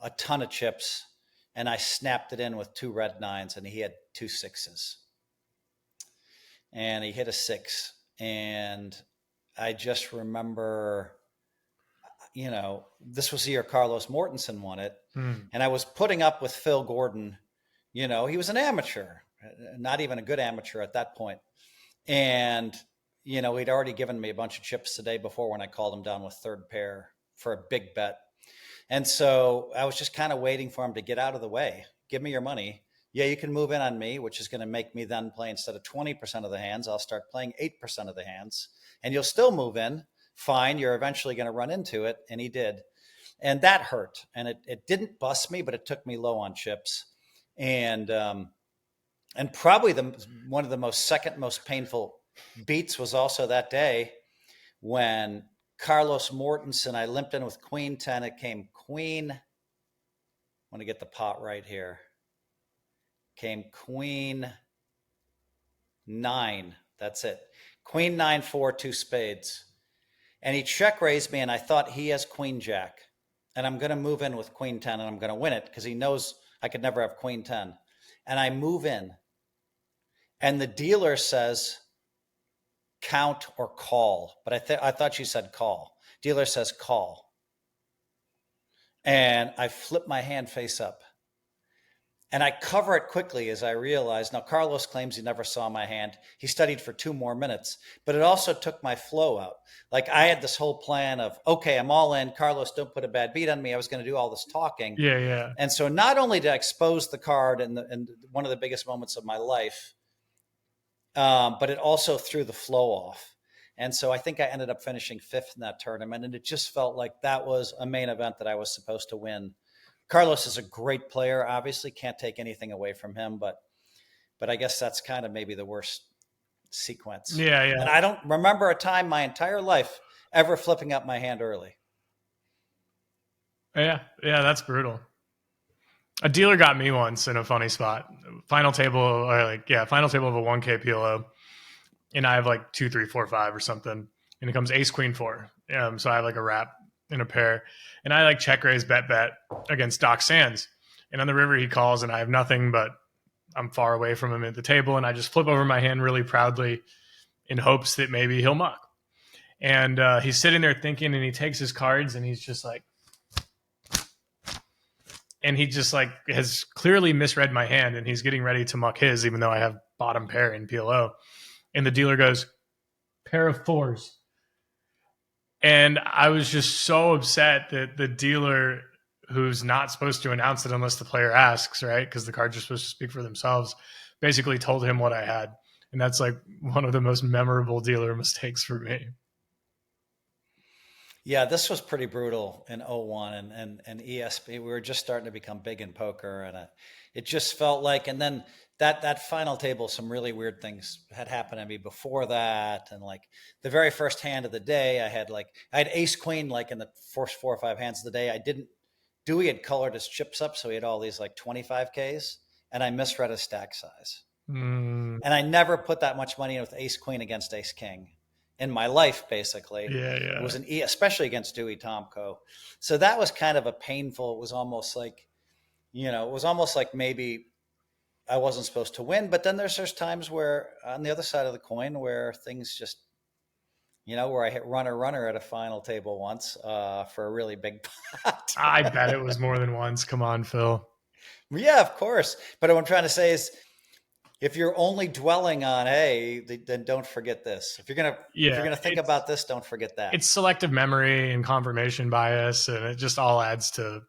a ton of chips and I snapped it in with 2 red 9s and he had 2 6s and he hit a 6. And I just remember, this was the year Carlos Mortensen won it. And I was putting up with Phil Gordon. He was an amateur, not even a good amateur at that point. And, he'd already given me a bunch of chips the day before when I called him down with 3rd pair for a big bet. And so I was just kind of waiting for him to get out of the way. Give me your money. Yeah, you can move in on me, which is going to make me then play instead of 20% of the hands, I'll start playing 8% of the hands. And you'll still move in. Fine, you're eventually going to run into it. And he did. And that hurt. And it didn't bust me, but it took me low on chips. And probably one of the second most painful beats was also that day when Carlos Mortensen, I limped in with queen 10. It came queen. I want to get the pot right here. Came queen 9. That's it. Queen 9-4, 2 spades. And he check raised me, and I thought he has queen jack. and I'm going to move in with queen 10 and I'm going to win it because he knows I could never have queen 10. And I move in and the dealer says count or call, but I thought she said call. Dealer says call. And I flip my hand face up. And I cover it quickly as I realize, now Carlos claims he never saw my hand. He studied for 2 more minutes, but it also took my flow out. Like I had this whole plan of, okay, I'm all in. Carlos, don't put a bad beat on me. I was going to do all this talking. Yeah. And so not only did I expose the card and one of the biggest moments of my life, but it also threw the flow off. And so I think I ended up finishing 5th in that tournament. And it just felt like that was a main event that I was supposed to win. Carlos is a great player, obviously can't take anything away from him, but I guess that's kind of maybe the worst sequence. Yeah. And I don't remember a time my entire life ever flipping up my hand early. Yeah, that's brutal. A dealer got me once in a funny spot. Final table of a 1K PLO. And I have like 2, 3, 4, 5 or something. And it comes ace, queen, 4. So I have like a wrap in a pair. And I like check raise bet against Doc Sands. And on the river he calls and I have nothing, but I'm far away from him at the table. And I just flip over my hand really proudly in hopes that maybe he'll muck. And he's sitting there thinking and he takes his cards and he's just like, and he just like has clearly misread my hand and he's getting ready to muck his, even though I have bottom pair in PLO. And the dealer goes, pair of 4s. And I was just so upset that the dealer, who's not supposed to announce it unless the player asks, right? Because the cards are supposed to speak for themselves, basically told him what I had. And that's like one of the most memorable dealer mistakes for me. Yeah, this was pretty brutal in 01 and ESP. We were just starting to become big in poker, and it just felt like, and then that final table, some really weird things had happened to me before that. And like the very first hand of the day, I had ace queen, like in the first 4 or 5 hands of the day. Dewey had colored his chips up. So he had all these like 25Ks and I misread his stack size. And I never put that much money in with ace queen against ace king in my life, basically. Yeah. It was especially against Dewey Tomko. So that was kind of a painful, it was almost like, maybe I wasn't supposed to win, but then there's times where on the other side of the coin where things just, where I hit runner at a final table once for a really big pot. I bet it was more than once. Come on, Phil. Yeah, of course. But what I'm trying to say is, if you're only dwelling on, hey, then don't forget this. If you're gonna think about this, don't forget that. It's selective memory and confirmation bias, and it just all adds to.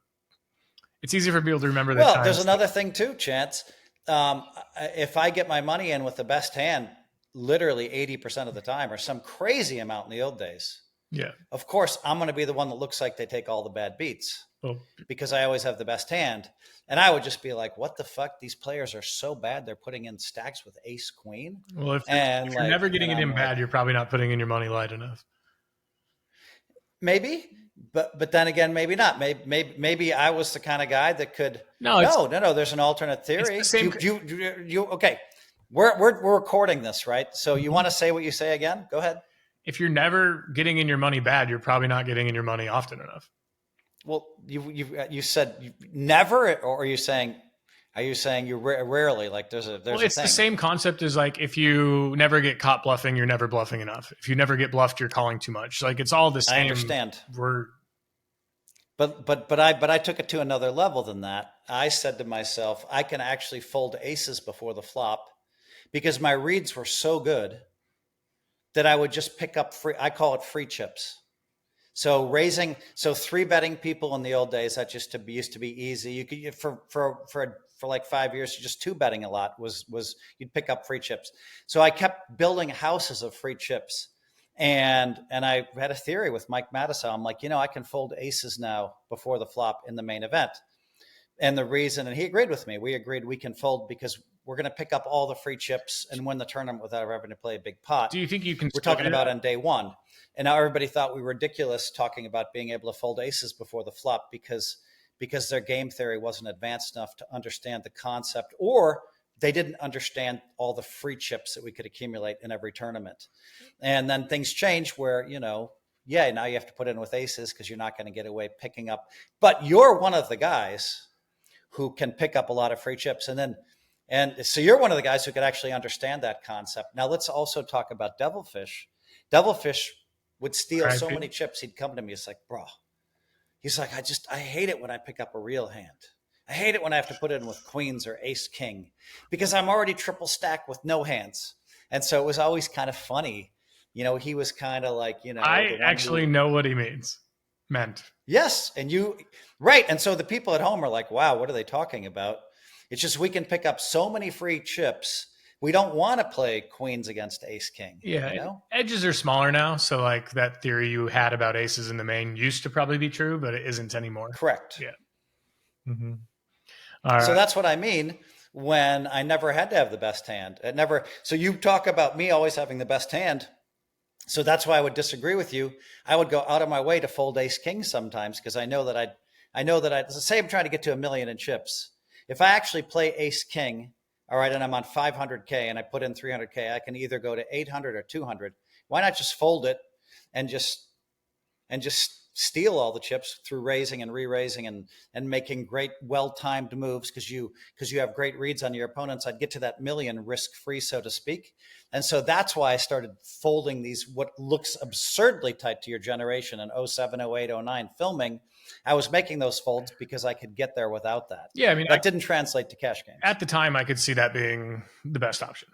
It's easy for people to remember. Well, there's another thing too, Chance. If I get my money in with the best hand, literally 80% of the time, or some crazy amount in the old days. Yeah. Of course, I'm going to be the one that looks like they take all the bad beats because I always have the best hand. And I would just be like, what the fuck? These players are so bad. They're putting in stacks with ace queen. Well, if you're never getting it in bad, you're probably not putting in your money light enough. Maybe. But then again, maybe not. Maybe I was the kind of guy that could. No. There's an alternate theory. It's the same. Okay. We're recording this, right? So you want to say what you say again? Go ahead. If you're never getting in your money bad, you're probably not getting in your money often enough. Well, you said never, or are you saying you rarely? Like there's a it's the same concept as like if you never get caught bluffing, you're never bluffing enough. If you never get bluffed, you're calling too much. Like it's all the same. I understand. Word. But I took it to another level than that. I said to myself, I can actually fold aces before the flop because my reads were so good that I would just pick up I call it free chips. So 3-betting people in the old days, that used to be easy. You could, for like 5 years, just 2-betting a lot was you'd pick up free chips. So I kept building houses of free chips. And I had a theory with Mike Mattisau. I'm like, I can fold aces now before the flop in the main event. And the reason, and he agreed with me, we agreed we can fold because we're going to pick up all the free chips and win the tournament without having to play a big pot. Do you think you can? We're talking about on day one. And now everybody thought we were ridiculous talking about being able to fold aces before the flop because their game theory wasn't advanced enough to understand the concept, or they didn't understand all the free chips that we could accumulate in every tournament. And then things changed where, yeah, now you have to put in with aces because you're not going to get away picking up. But you're one of the guys who can pick up a lot of free chips. And so you're one of the guys who could actually understand that concept. Now let's also talk about Devilfish. Devilfish would steal so many chips. He'd come to me. It's like, bro, he's like, I hate it when I pick up a real hand. I hate it when I have to put it in with queens or ace king because I'm already triple stacked with no hands. And so it was always kind of funny. You know, he was kind of like, you know, I actually know what he meant. Yes. Right. And so the people at home are like, wow, what are they talking about? It's just, we can pick up so many free chips. We don't want to play queens against ace king. Yeah. You know? Edges are smaller now. So like that theory you had about aces in the main used to probably be true, but it isn't anymore. Correct. Yeah. Mm-hmm. So that's what I mean when I never had to have the best hand. So you talk about me always having the best hand. So that's why I would disagree with you. I would go out of my way to fold ace king sometimes because I know that say I'm trying to get to 1 million in chips. If I actually play ace king, all right, and I'm on 500K and I put in 300K, I can either go to 800 or 200. Why not just fold it and just steal all the chips through raising and re-raising and making great well-timed moves because you have great reads on your opponents. I'd get to that million risk-free, so to speak. And so that's why I started folding these, what looks absurdly tight to your generation in 07, 08, 09 filming. I was making those folds because I could get there without that. Yeah, I mean, that didn't translate to cash games. At the time, I could see that being the best option.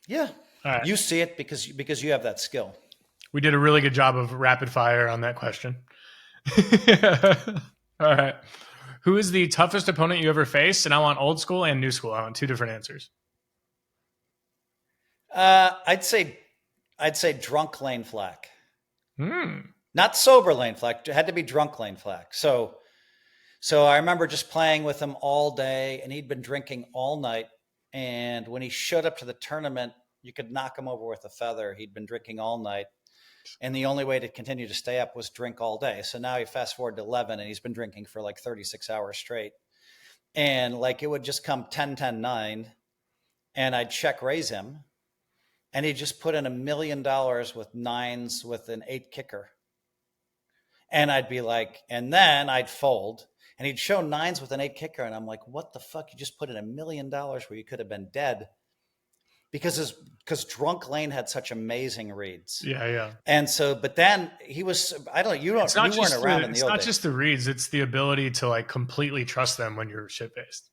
Yeah. Right. You see it because you have that skill. We did a really good job of rapid fire on that question. All right. Who is the toughest opponent you ever faced? And I want old school and new school. I want 2 different answers. I'd say drunk Lane Flack. Not sober Lane Flack. It had to be drunk Lane Flack. So I remember just playing with him all day, and he'd been drinking all night. And when he showed up to the tournament, you could knock him over with a feather. He'd been drinking all night. And the only way to continue to stay up was drink all day. So now you fast forward to 11 and he's been drinking for like 36 hours straight. And like it would just come 10, 10, 9 and I'd check raise him. And he'd just put in $1 million with 9s with an 8 kicker. And I'd be like, and then I'd fold and he'd show 9s with an 8 kicker. And I'm like, what the fuck? You just put in $1 million where you could have been dead. Because Drunk Lane had such amazing reads. Yeah. And so, but then he was, you weren't around in the old days. It's not just the reads, it's the ability to like completely trust them when you're shit-faced.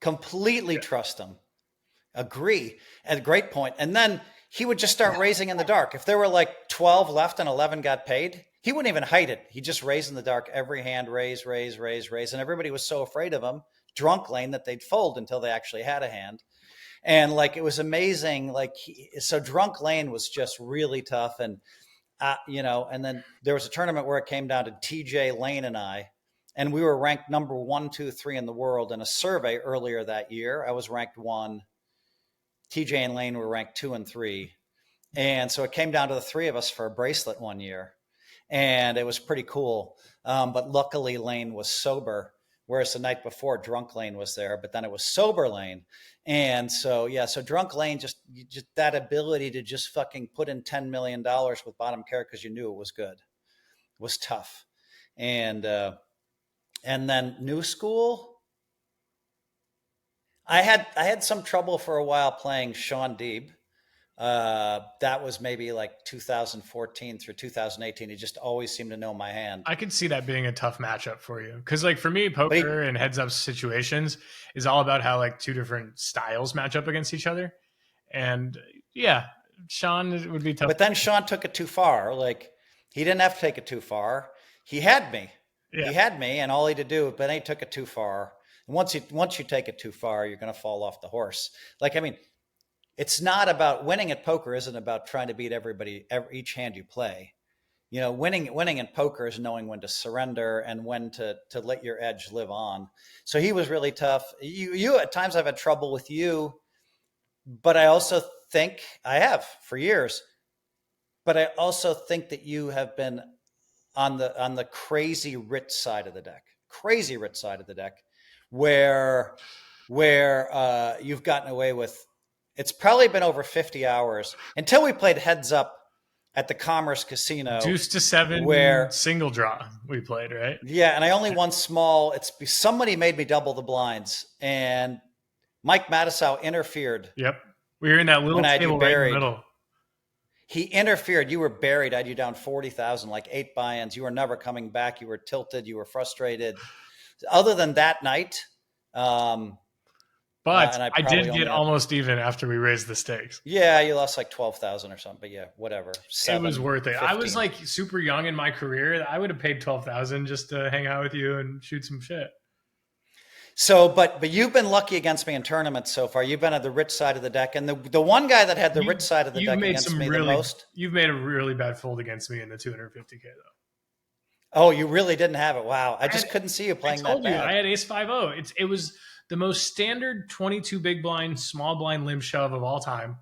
Completely trust them. Agree. And a great point. And then he would just start raising in the dark. If there were like 12 left and 11 got paid, he wouldn't even hide it. He just raised in the dark, every hand, raise. And everybody was so afraid of him, Drunk Lane, that they'd fold until they actually had a hand. And like, it was amazing. Like, so Drunk Lane was just really tough. And, and then there was a tournament where it came down to TJ Lane and we were ranked number 1, 2, 3 in the world in a survey earlier that year. I was ranked 1. TJ and Lane were ranked 2 and 3. And so it came down to the 3 of us for a bracelet one year. And it was pretty cool. But luckily Lane was sober, whereas the night before Drunk Lane was there, but then it was sober Lane. And so, so Drunk Lane, just that ability to just fucking put in $10 million with bottom pair because you knew it was good was tough. And then new school, I had some trouble for a while playing Sean Deeb. That was maybe like 2014 through 2018. He just always seemed to know my hand. I could see that being a tough matchup for you. Cause like for me, poker and heads up situations is all about how like 2 different styles match up against each other. And yeah, Sean would be tough. But then Sean took it too far. Like he didn't have to take it too far. He had me. Yeah. He had me and all he had to do, but he took it too far. And once you take it too far, you're going to fall off the horse. Like, I mean, it's not about winning at poker isn't about trying to beat each hand you play. You know, winning in poker is knowing when to surrender and when to let your edge live on. So he was really tough. You at times I've had trouble with you, but I also think I have for years, but I also think that you have been on the crazy rich side of the deck, where you've gotten away with. It's probably been over 50 hours until we played heads up at the Commerce Casino. Deuce to 7 where single draw we played, right? Yeah, and I only won small. Somebody made me double the blinds, and Mike Matisow interfered. Yep. We were in that little table right in the middle. He interfered. You were buried. I had you down 40,000, like 8 buy-ins. You were never coming back. You were tilted. You were frustrated. Other than that night, but I did get almost even after we raised the stakes. Yeah, you lost like 12,000 or something. But yeah, whatever. It was worth it. 15. I was like super young in my career. I would have paid 12,000 just to hang out with you and shoot some shit. So, but you've been lucky against me in tournaments so far. You've been at the rich side of the deck, and the one guy that had the rich side of the deck against me the most. You've made a really bad fold against me in the 250K though. Oh, you really didn't have it. Wow, I just couldn't see you playing that bad. I had Ace 5-0. It was the most standard 22 big blind, small blind limp shove of all time.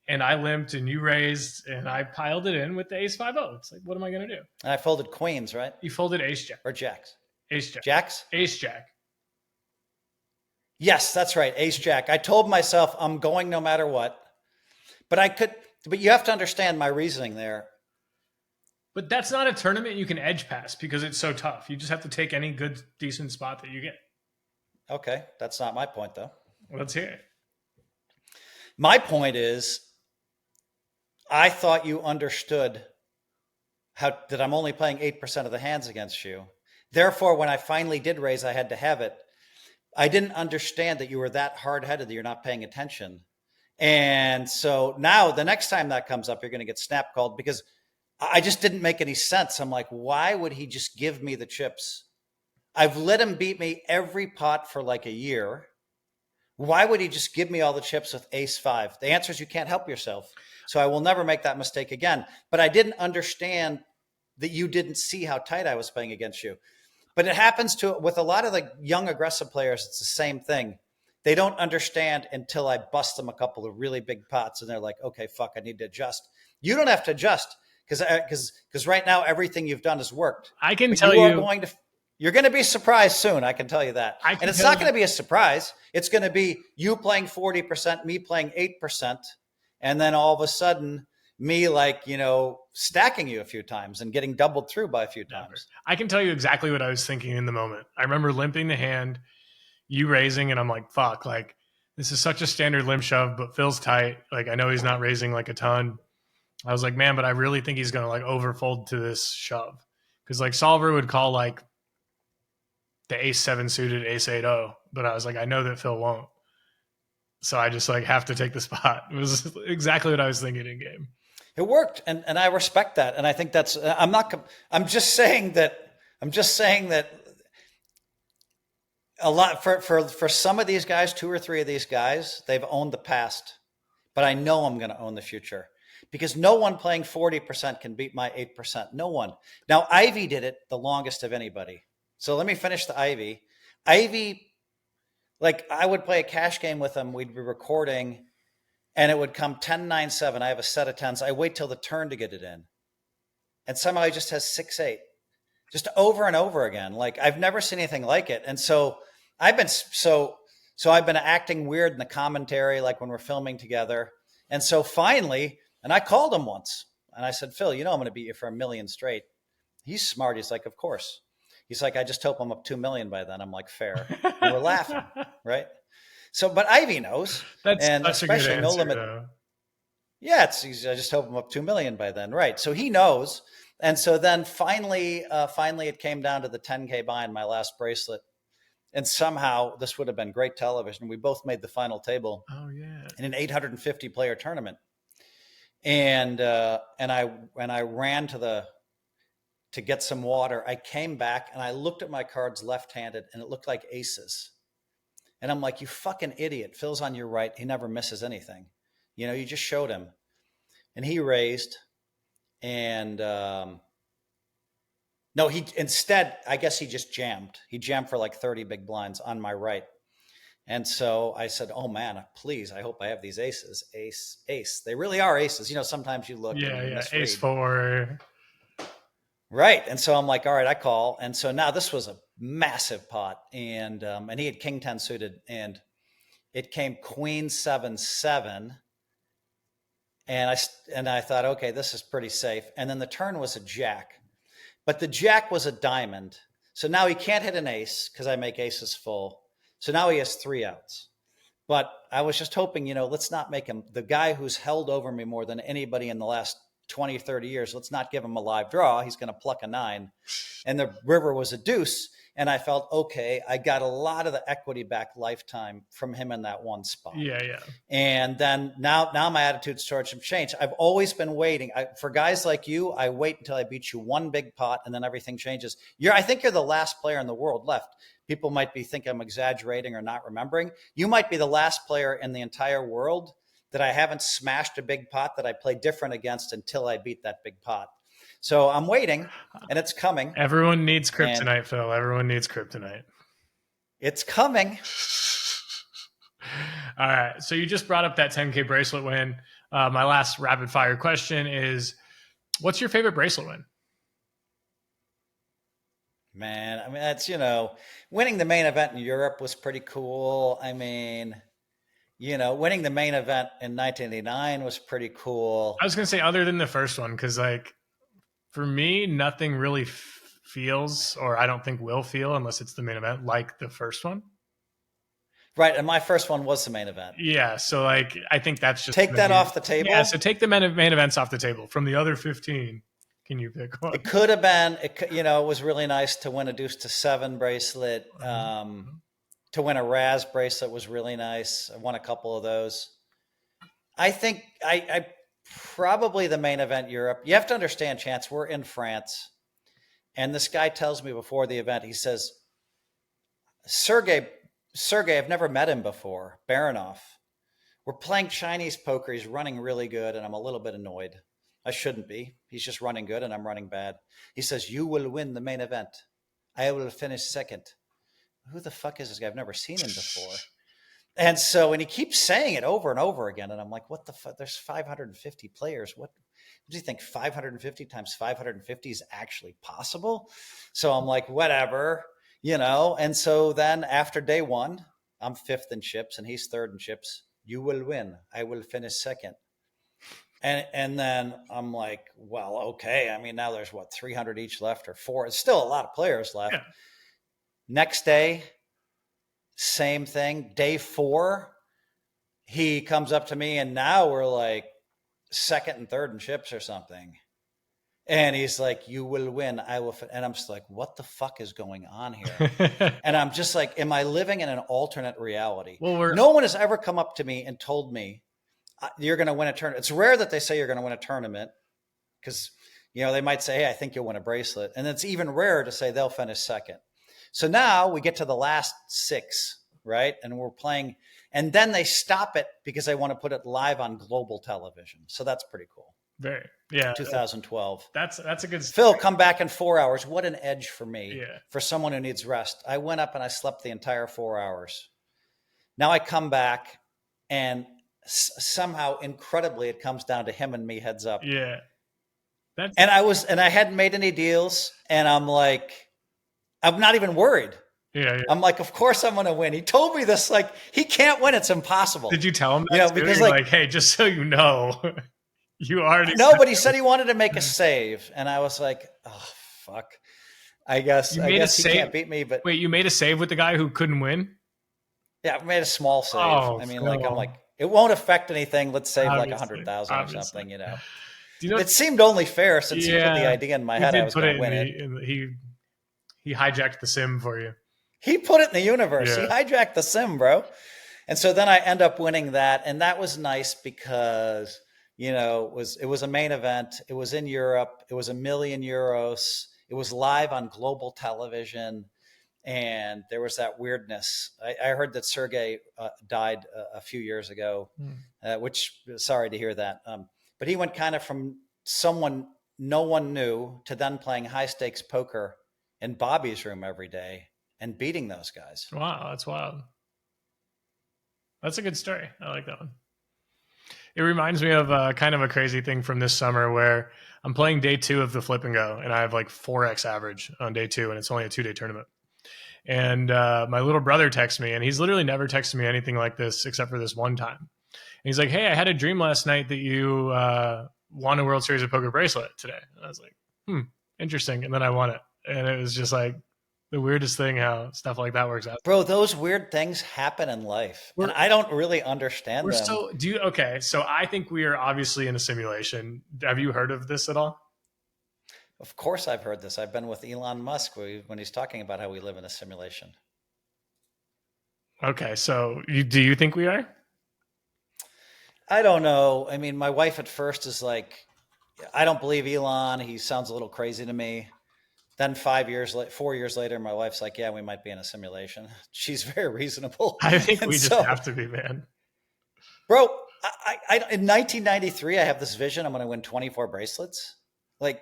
And I limped and you raised and I piled it in with the Ace 5-0. It's like, what am I going to do? And I folded queens, right? You folded Ace Jack. Or jacks. Ace Jack. Jacks? Ace Jack. Yes, that's right. Ace Jack. I told myself I'm going no matter what. But you have to understand my reasoning there. But that's not a tournament you can edge past because it's so tough. You just have to take any good, decent spot that you get. Okay. That's not my point, though. Let's hear it. My point is, I thought you understood that I'm only playing 8% of the hands against you. Therefore, when I finally did raise, I had to have it. I didn't understand that you were that hard-headed that you're not paying attention. And so now the next time that comes up, you're going to get snap called because I just didn't make any sense. I'm like, why would he just give me the chips? I've let him beat me every pot for like a year. Why would he just give me all the chips with Ace 5? The answer is you can't help yourself. So I will never make that mistake again. But I didn't understand that you didn't see how tight I was playing against you. But it happens with a lot of the young aggressive players. It's the same thing. They don't understand until I bust them a couple of really big pots and they're like, okay, fuck, I need to adjust. You don't have to adjust because right now everything you've done has worked. I can tell you. You're going to be surprised soon. I can tell you that. And it's not going to be a surprise. It's going to be you playing 40%, me playing 8%. And then all of a sudden me stacking you a few times and getting doubled through by a few times. I can tell you exactly what I was thinking in the moment. I remember limping the hand, you raising, and I'm like, fuck, like this is such a standard limp shove, but Phil's tight. Like I know he's not raising like a ton. I was like, man, but I really think he's going to like overfold to this shove. Cause like Solver would call like the Ace 7 suited Ace 8-0, but I was like, I know that Phil won't. So I just like have to take the spot. It was exactly what I was thinking in game. It worked, and I respect that, and I think that's. I'm just saying that a lot for some of these guys, 2 or 3 of these guys, they've owned the past, but I know I'm going to own the future because no one playing 40% can beat my 8%. No one. Now Ivey did it the longest of anybody. So let me finish the Ivey. Ivey, like I would play a cash game with him. We'd be recording. And it would come 10-9-7. I have a set of 10s. I wait till the turn to get it in. And somehow he just has 6-8. Just over and over again. Like I've never seen anything like it. And so I've been acting weird in the commentary, like when we're filming together. And so finally, and I called him once and I said, Phil, I'm going to beat you for $1 million straight. He's smart. He's like, of course. He's like, I just hope I'm up $2 million by then. I'm like, fair. And we're laughing, right? So, but Ivey knows. That's such a good answer, no limit. Though. Yeah, I just hope I'm up $2 million by then, right? So he knows, and so then finally, it came down to the 10K buy in my last bracelet, and somehow this would have been great television. We both made the final table. Oh yeah, in an 850 player tournament, and I ran to get some water. I came back and I looked at my cards left-handed, and it looked like aces. And I'm like, you fucking idiot. Phil's on your right. He never misses anything. You just showed him. And he raised. And instead, I guess he just jammed. He jammed for like 30 big blinds on my right. And so I said, oh man, please, I hope I have these aces. Ace, ace. They really are aces. Sometimes you look. Yeah. Ace 4. Right. And so I'm like, all right, I call. And so now this was a massive pot. And he had king 10 suited, and it came queen 7-7. And I thought, okay, this is pretty safe. And then the turn was a jack, but the jack was a diamond. So now he can't hit an ace because I make aces full. So now he has 3 outs. But I was just hoping, let's not make him the guy who's held over me more than anybody in the last 20, 30 years. Let's not give him a live draw. He's going to pluck a 9. And the river was a deuce. And I felt, okay, I got a lot of the equity back lifetime from him in that one spot. Yeah. And then now my attitude towards him changed. I've always been waiting. For guys like you, I wait until I beat you one big pot and then everything changes. I think you're the last player in the world left. People might think I'm exaggerating or not remembering. You might be the last player in the entire world that I haven't smashed a big pot that I play different against until I beat that big pot. So I'm waiting, and it's coming. Everyone needs kryptonite, Phil. Everyone needs kryptonite. It's coming. All right. So you just brought up that 10K bracelet win. My last rapid fire question is, what's your favorite bracelet win? Man, I mean, that's, winning the main event in Europe was pretty cool. I mean, winning the main event in 1989 was pretty cool. I was going to say other than the first one, because for me, nothing really feels, or I don't think will feel unless it's the main event, like the first one. Right. And my first one was the main event. Yeah. So I think that's just take that off the table. Yeah. So take the main events off the table. From the other 15, can you pick one? It could have been, it was really nice to win a deuce to 7 bracelet. To win a Raz bracelet was really nice. I won a couple of those. I think I probably the main event Europe. You have to understand, Chance, we're in France. And this guy tells me before the event, he says, Sergey, I've never met him before. Baranov. We're playing Chinese poker. He's running really good, and I'm a little bit annoyed. I shouldn't be. He's just running good, and I'm running bad. He says, you will win the main event. I will finish second. Who the fuck is this guy? I've never seen him before. And he keeps saying it over and over again. And I'm like, what the fuck? There's 550 players. What do you think? 550 times 550 is actually possible? So I'm like, whatever, And so then after day 1, I'm 5th in chips and he's 3rd in chips. You will win. I will finish second. And then I'm like, well, okay. I mean, now there's 300 each left or 4. It's still a lot of players left. Yeah. Next day, same thing. Day 4, he comes up to me and now we're like 2nd and 3rd in chips or something. And he's like, you will win. I will. And I'm just like, what the fuck is going on here? And I'm just like, am I living in an alternate reality? Well, no one has ever come up to me and told me you're going to win a tournament. It's rare that they say you're going to win a tournament because, they might say, hey, I think you'll win a bracelet. And it's even rarer to say they'll finish second. So now we get to the last 6, right? And we're playing, and then they stop it because they want to put it live on global television. So that's pretty cool. Very, yeah. 2012. That's a good story. Phil, come back in 4 hours. What an edge for me. Yeah. For someone who needs rest. I went up and I slept the entire 4 hours. Now I come back and somehow incredibly it comes down to him and me heads up. Yeah. And I hadn't made any deals and I'm like, I'm not even worried. Yeah. I'm like, of course I'm going to win. He told me this, like, he can't win. It's impossible. Did you tell him that? Because like, hey, just so you know, you already. No, but he said he wanted to make a save. And I was like, oh, fuck. I guess he can't beat me. But wait, you made a save with the guy who couldn't win? Yeah, I made a small save. Oh, I mean, I'm like, it won't affect anything. Let's save obviously, like 100,000 or something, Do you know, it seemed only fair since he put the idea in my head I was going to win it. He hijacked the sim for you. He put it in the universe. Yeah. He hijacked the sim, bro. And so then I end up winning that. And that was nice because, it was a main event. It was in Europe. It was €1 million. It was live on global television. And there was that weirdness. I heard that Sergey died a few years ago, which sorry to hear that. But he went kind of from someone no one knew to then playing high stakes poker in Bobby's room every day and beating those guys. Wow, that's wild. That's a good story. I like that one. It reminds me of kind of a crazy thing from this summer where I'm playing day 2 of the flip and go, and I have like 4x average on day 2, and it's only a 2-day tournament. And my little brother texts me, and he's literally never texted me anything like this except for this one time. he's like, hey, I had a dream last night that you won a World Series of Poker bracelet today. And I was like, interesting. And then I won it. And it was just like the weirdest thing how stuff like that works out. Bro, those weird things happen in life. And I don't really understand them. Okay. So I think we are obviously in a simulation. Have you heard of this at all? Of course I've heard this. I've been with Elon Musk when he's talking about how we live in a simulation. Okay. So do you think we are? I don't know. I mean, my wife at first is like, I don't believe Elon. He sounds a little crazy to me. Then 4 years later, my wife's like, yeah, we might be in a simulation. She's very reasonable. I think we just have to be, man. Bro, in 1993, I have this vision. I'm going to win 24 bracelets. Like,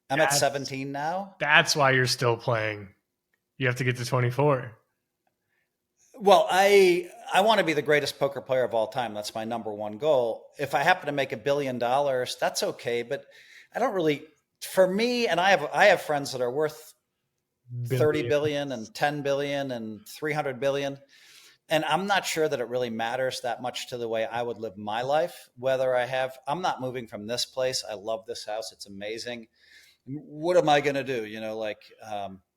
I'm at 17 now. That's why you're still playing. You have to get to 24. Well, I want to be the greatest poker player of all time. That's my number one goal. If I happen to make $1 billion, that's okay. But I don't really, for me, and I have friends that are worth 30 billion and 10 billion and 300 billion. And I'm not sure that it really matters that much to the way I would live my life. I'm not moving from this place. I love this house. It's amazing. What am I going to do?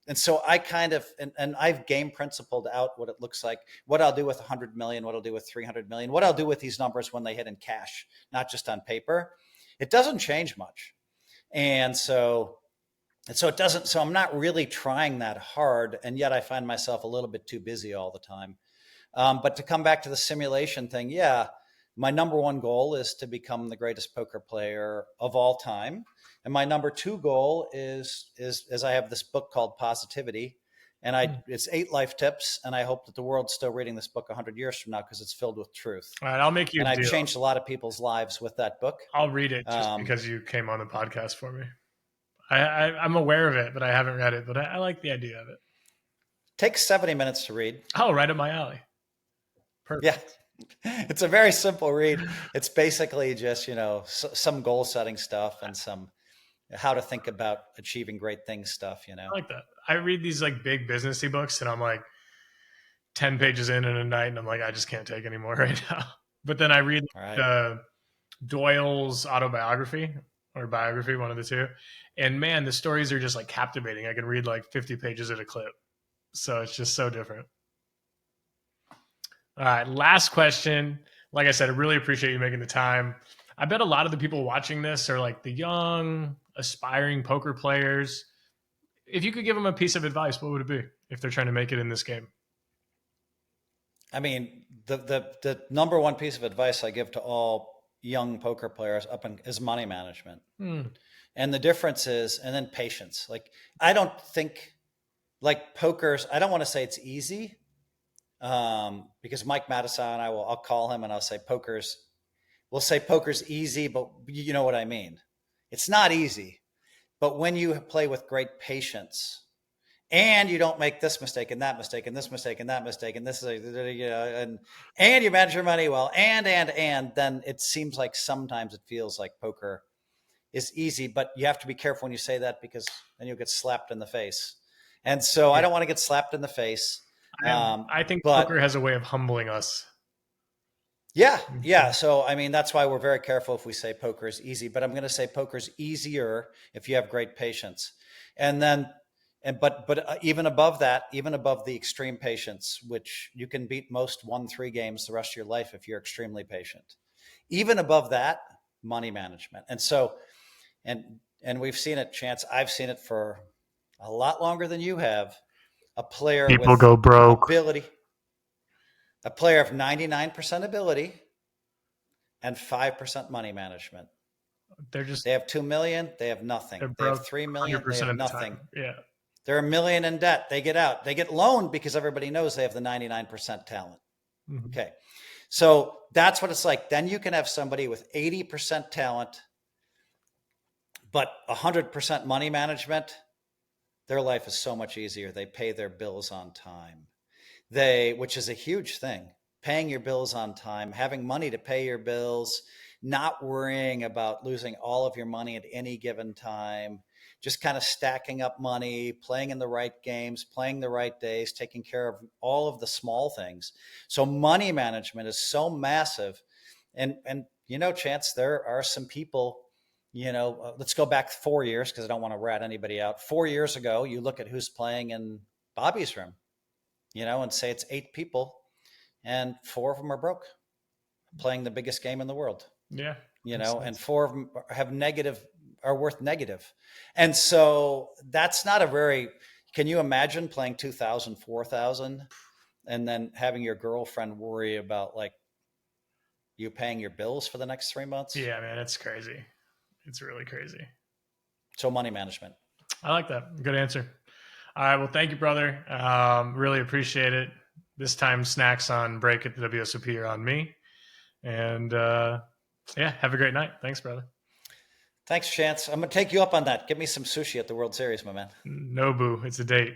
And so I kind of, and I've game principled out what it looks like, what I'll do with 100 million, what I'll do with 300 million, what I'll do with these numbers when they hit in cash, not just on paper. It doesn't change much. And so I'm not really trying that hard. And yet I find myself a little bit too busy all the time. But to come back to the simulation thing, yeah, my number one goal is to become the greatest poker player of all time. And my number two goal is I have this book called Positivity, and it's 8 life tips. And I hope that the world's still reading this book 100 years from now because it's filled with truth. All right, I'll make you. And I've changed a lot of people's lives with that book. I'll read it just because you came on the podcast for me. I'm aware of it, but I haven't read it. But I like the idea of it. Takes 70 minutes to read. Oh, right up my alley. Perfect. Yeah. It's a very simple read. It's basically just, some goal setting stuff and some how to think about achieving great things stuff, I like that. I read these like big businessy books and I'm like 10 pages in a night and I'm like, I just can't take anymore right now. But then I read Doyle's autobiography or biography, one of the two. And man, the stories are just like captivating. I can read like 50 pages at a clip. So it's just so different. All right, last question. Like I said, I really appreciate you making the time. I bet a lot of the people watching this are like the young, aspiring poker players. If you could give them a piece of advice, what would it be if they're trying to make it in this game? I mean, the number one piece of advice I give to all young poker players is money management. And the difference is, and then patience. Like, I don't think like poker's, I don't want to say it's easy. Because Mike Madison, I'll call him and I'll say we'll say poker's easy, but you know what I mean? It's not easy, but when you play with great patience and you don't make this mistake and that mistake and this mistake and that mistake, and this is, and you manage your money well, and then it seems like sometimes it feels like poker is easy, but you have to be careful when you say that because then you'll get slapped in the face. And so I don't want to get slapped in the face. I think poker has a way of humbling us. Yeah. So, I mean, that's why we're very careful if we say poker is easy, but I'm going to say poker's easier if you have great patience. But even above that, even above the extreme patience, which you can beat most 1-3 games the rest of your life if you're extremely patient. Even above that, money management. And so, and we've seen it, Chance. I've seen it for a lot longer than you have. A player People with go broke. Ability, a player of 99% ability and 5% money management. They have 2 million, they have nothing. They have 3 million, they have nothing. Yeah. They're $1 million in debt. They get out. They get loaned because everybody knows they have the 99% talent. Mm-hmm. Okay. So that's what it's like. Then you can have somebody with 80% talent, but 100% money management. Their life is so much easier. They pay their bills on time. Which is a huge thing, paying your bills on time, having money to pay your bills, not worrying about losing all of your money at any given time, just kind of stacking up money, playing in the right games, playing the right days, taking care of all of the small things. So money management is so massive. And Chance, there are some people, let's go back 4 years because I don't want to rat anybody out. 4 years ago, you look at who's playing in Bobby's room, and say it's 8 people and 4 of them are broke, playing the biggest game in the world. Yeah. And 4 of them are worth negative. And so that's not can you imagine playing 2,000, 4,000 and then having your girlfriend worry about like you paying your bills for the next 3 months? Yeah, man, it's crazy. It's really crazy. So money management. I like that. Good answer. All right. Well, thank you, brother. Really appreciate it. This time snacks on break at the WSOP are on me. And have a great night. Thanks, brother. Thanks, Chance. I'm going to take you up on that. Get me some sushi at the World Series, my man. No, boo. It's a date.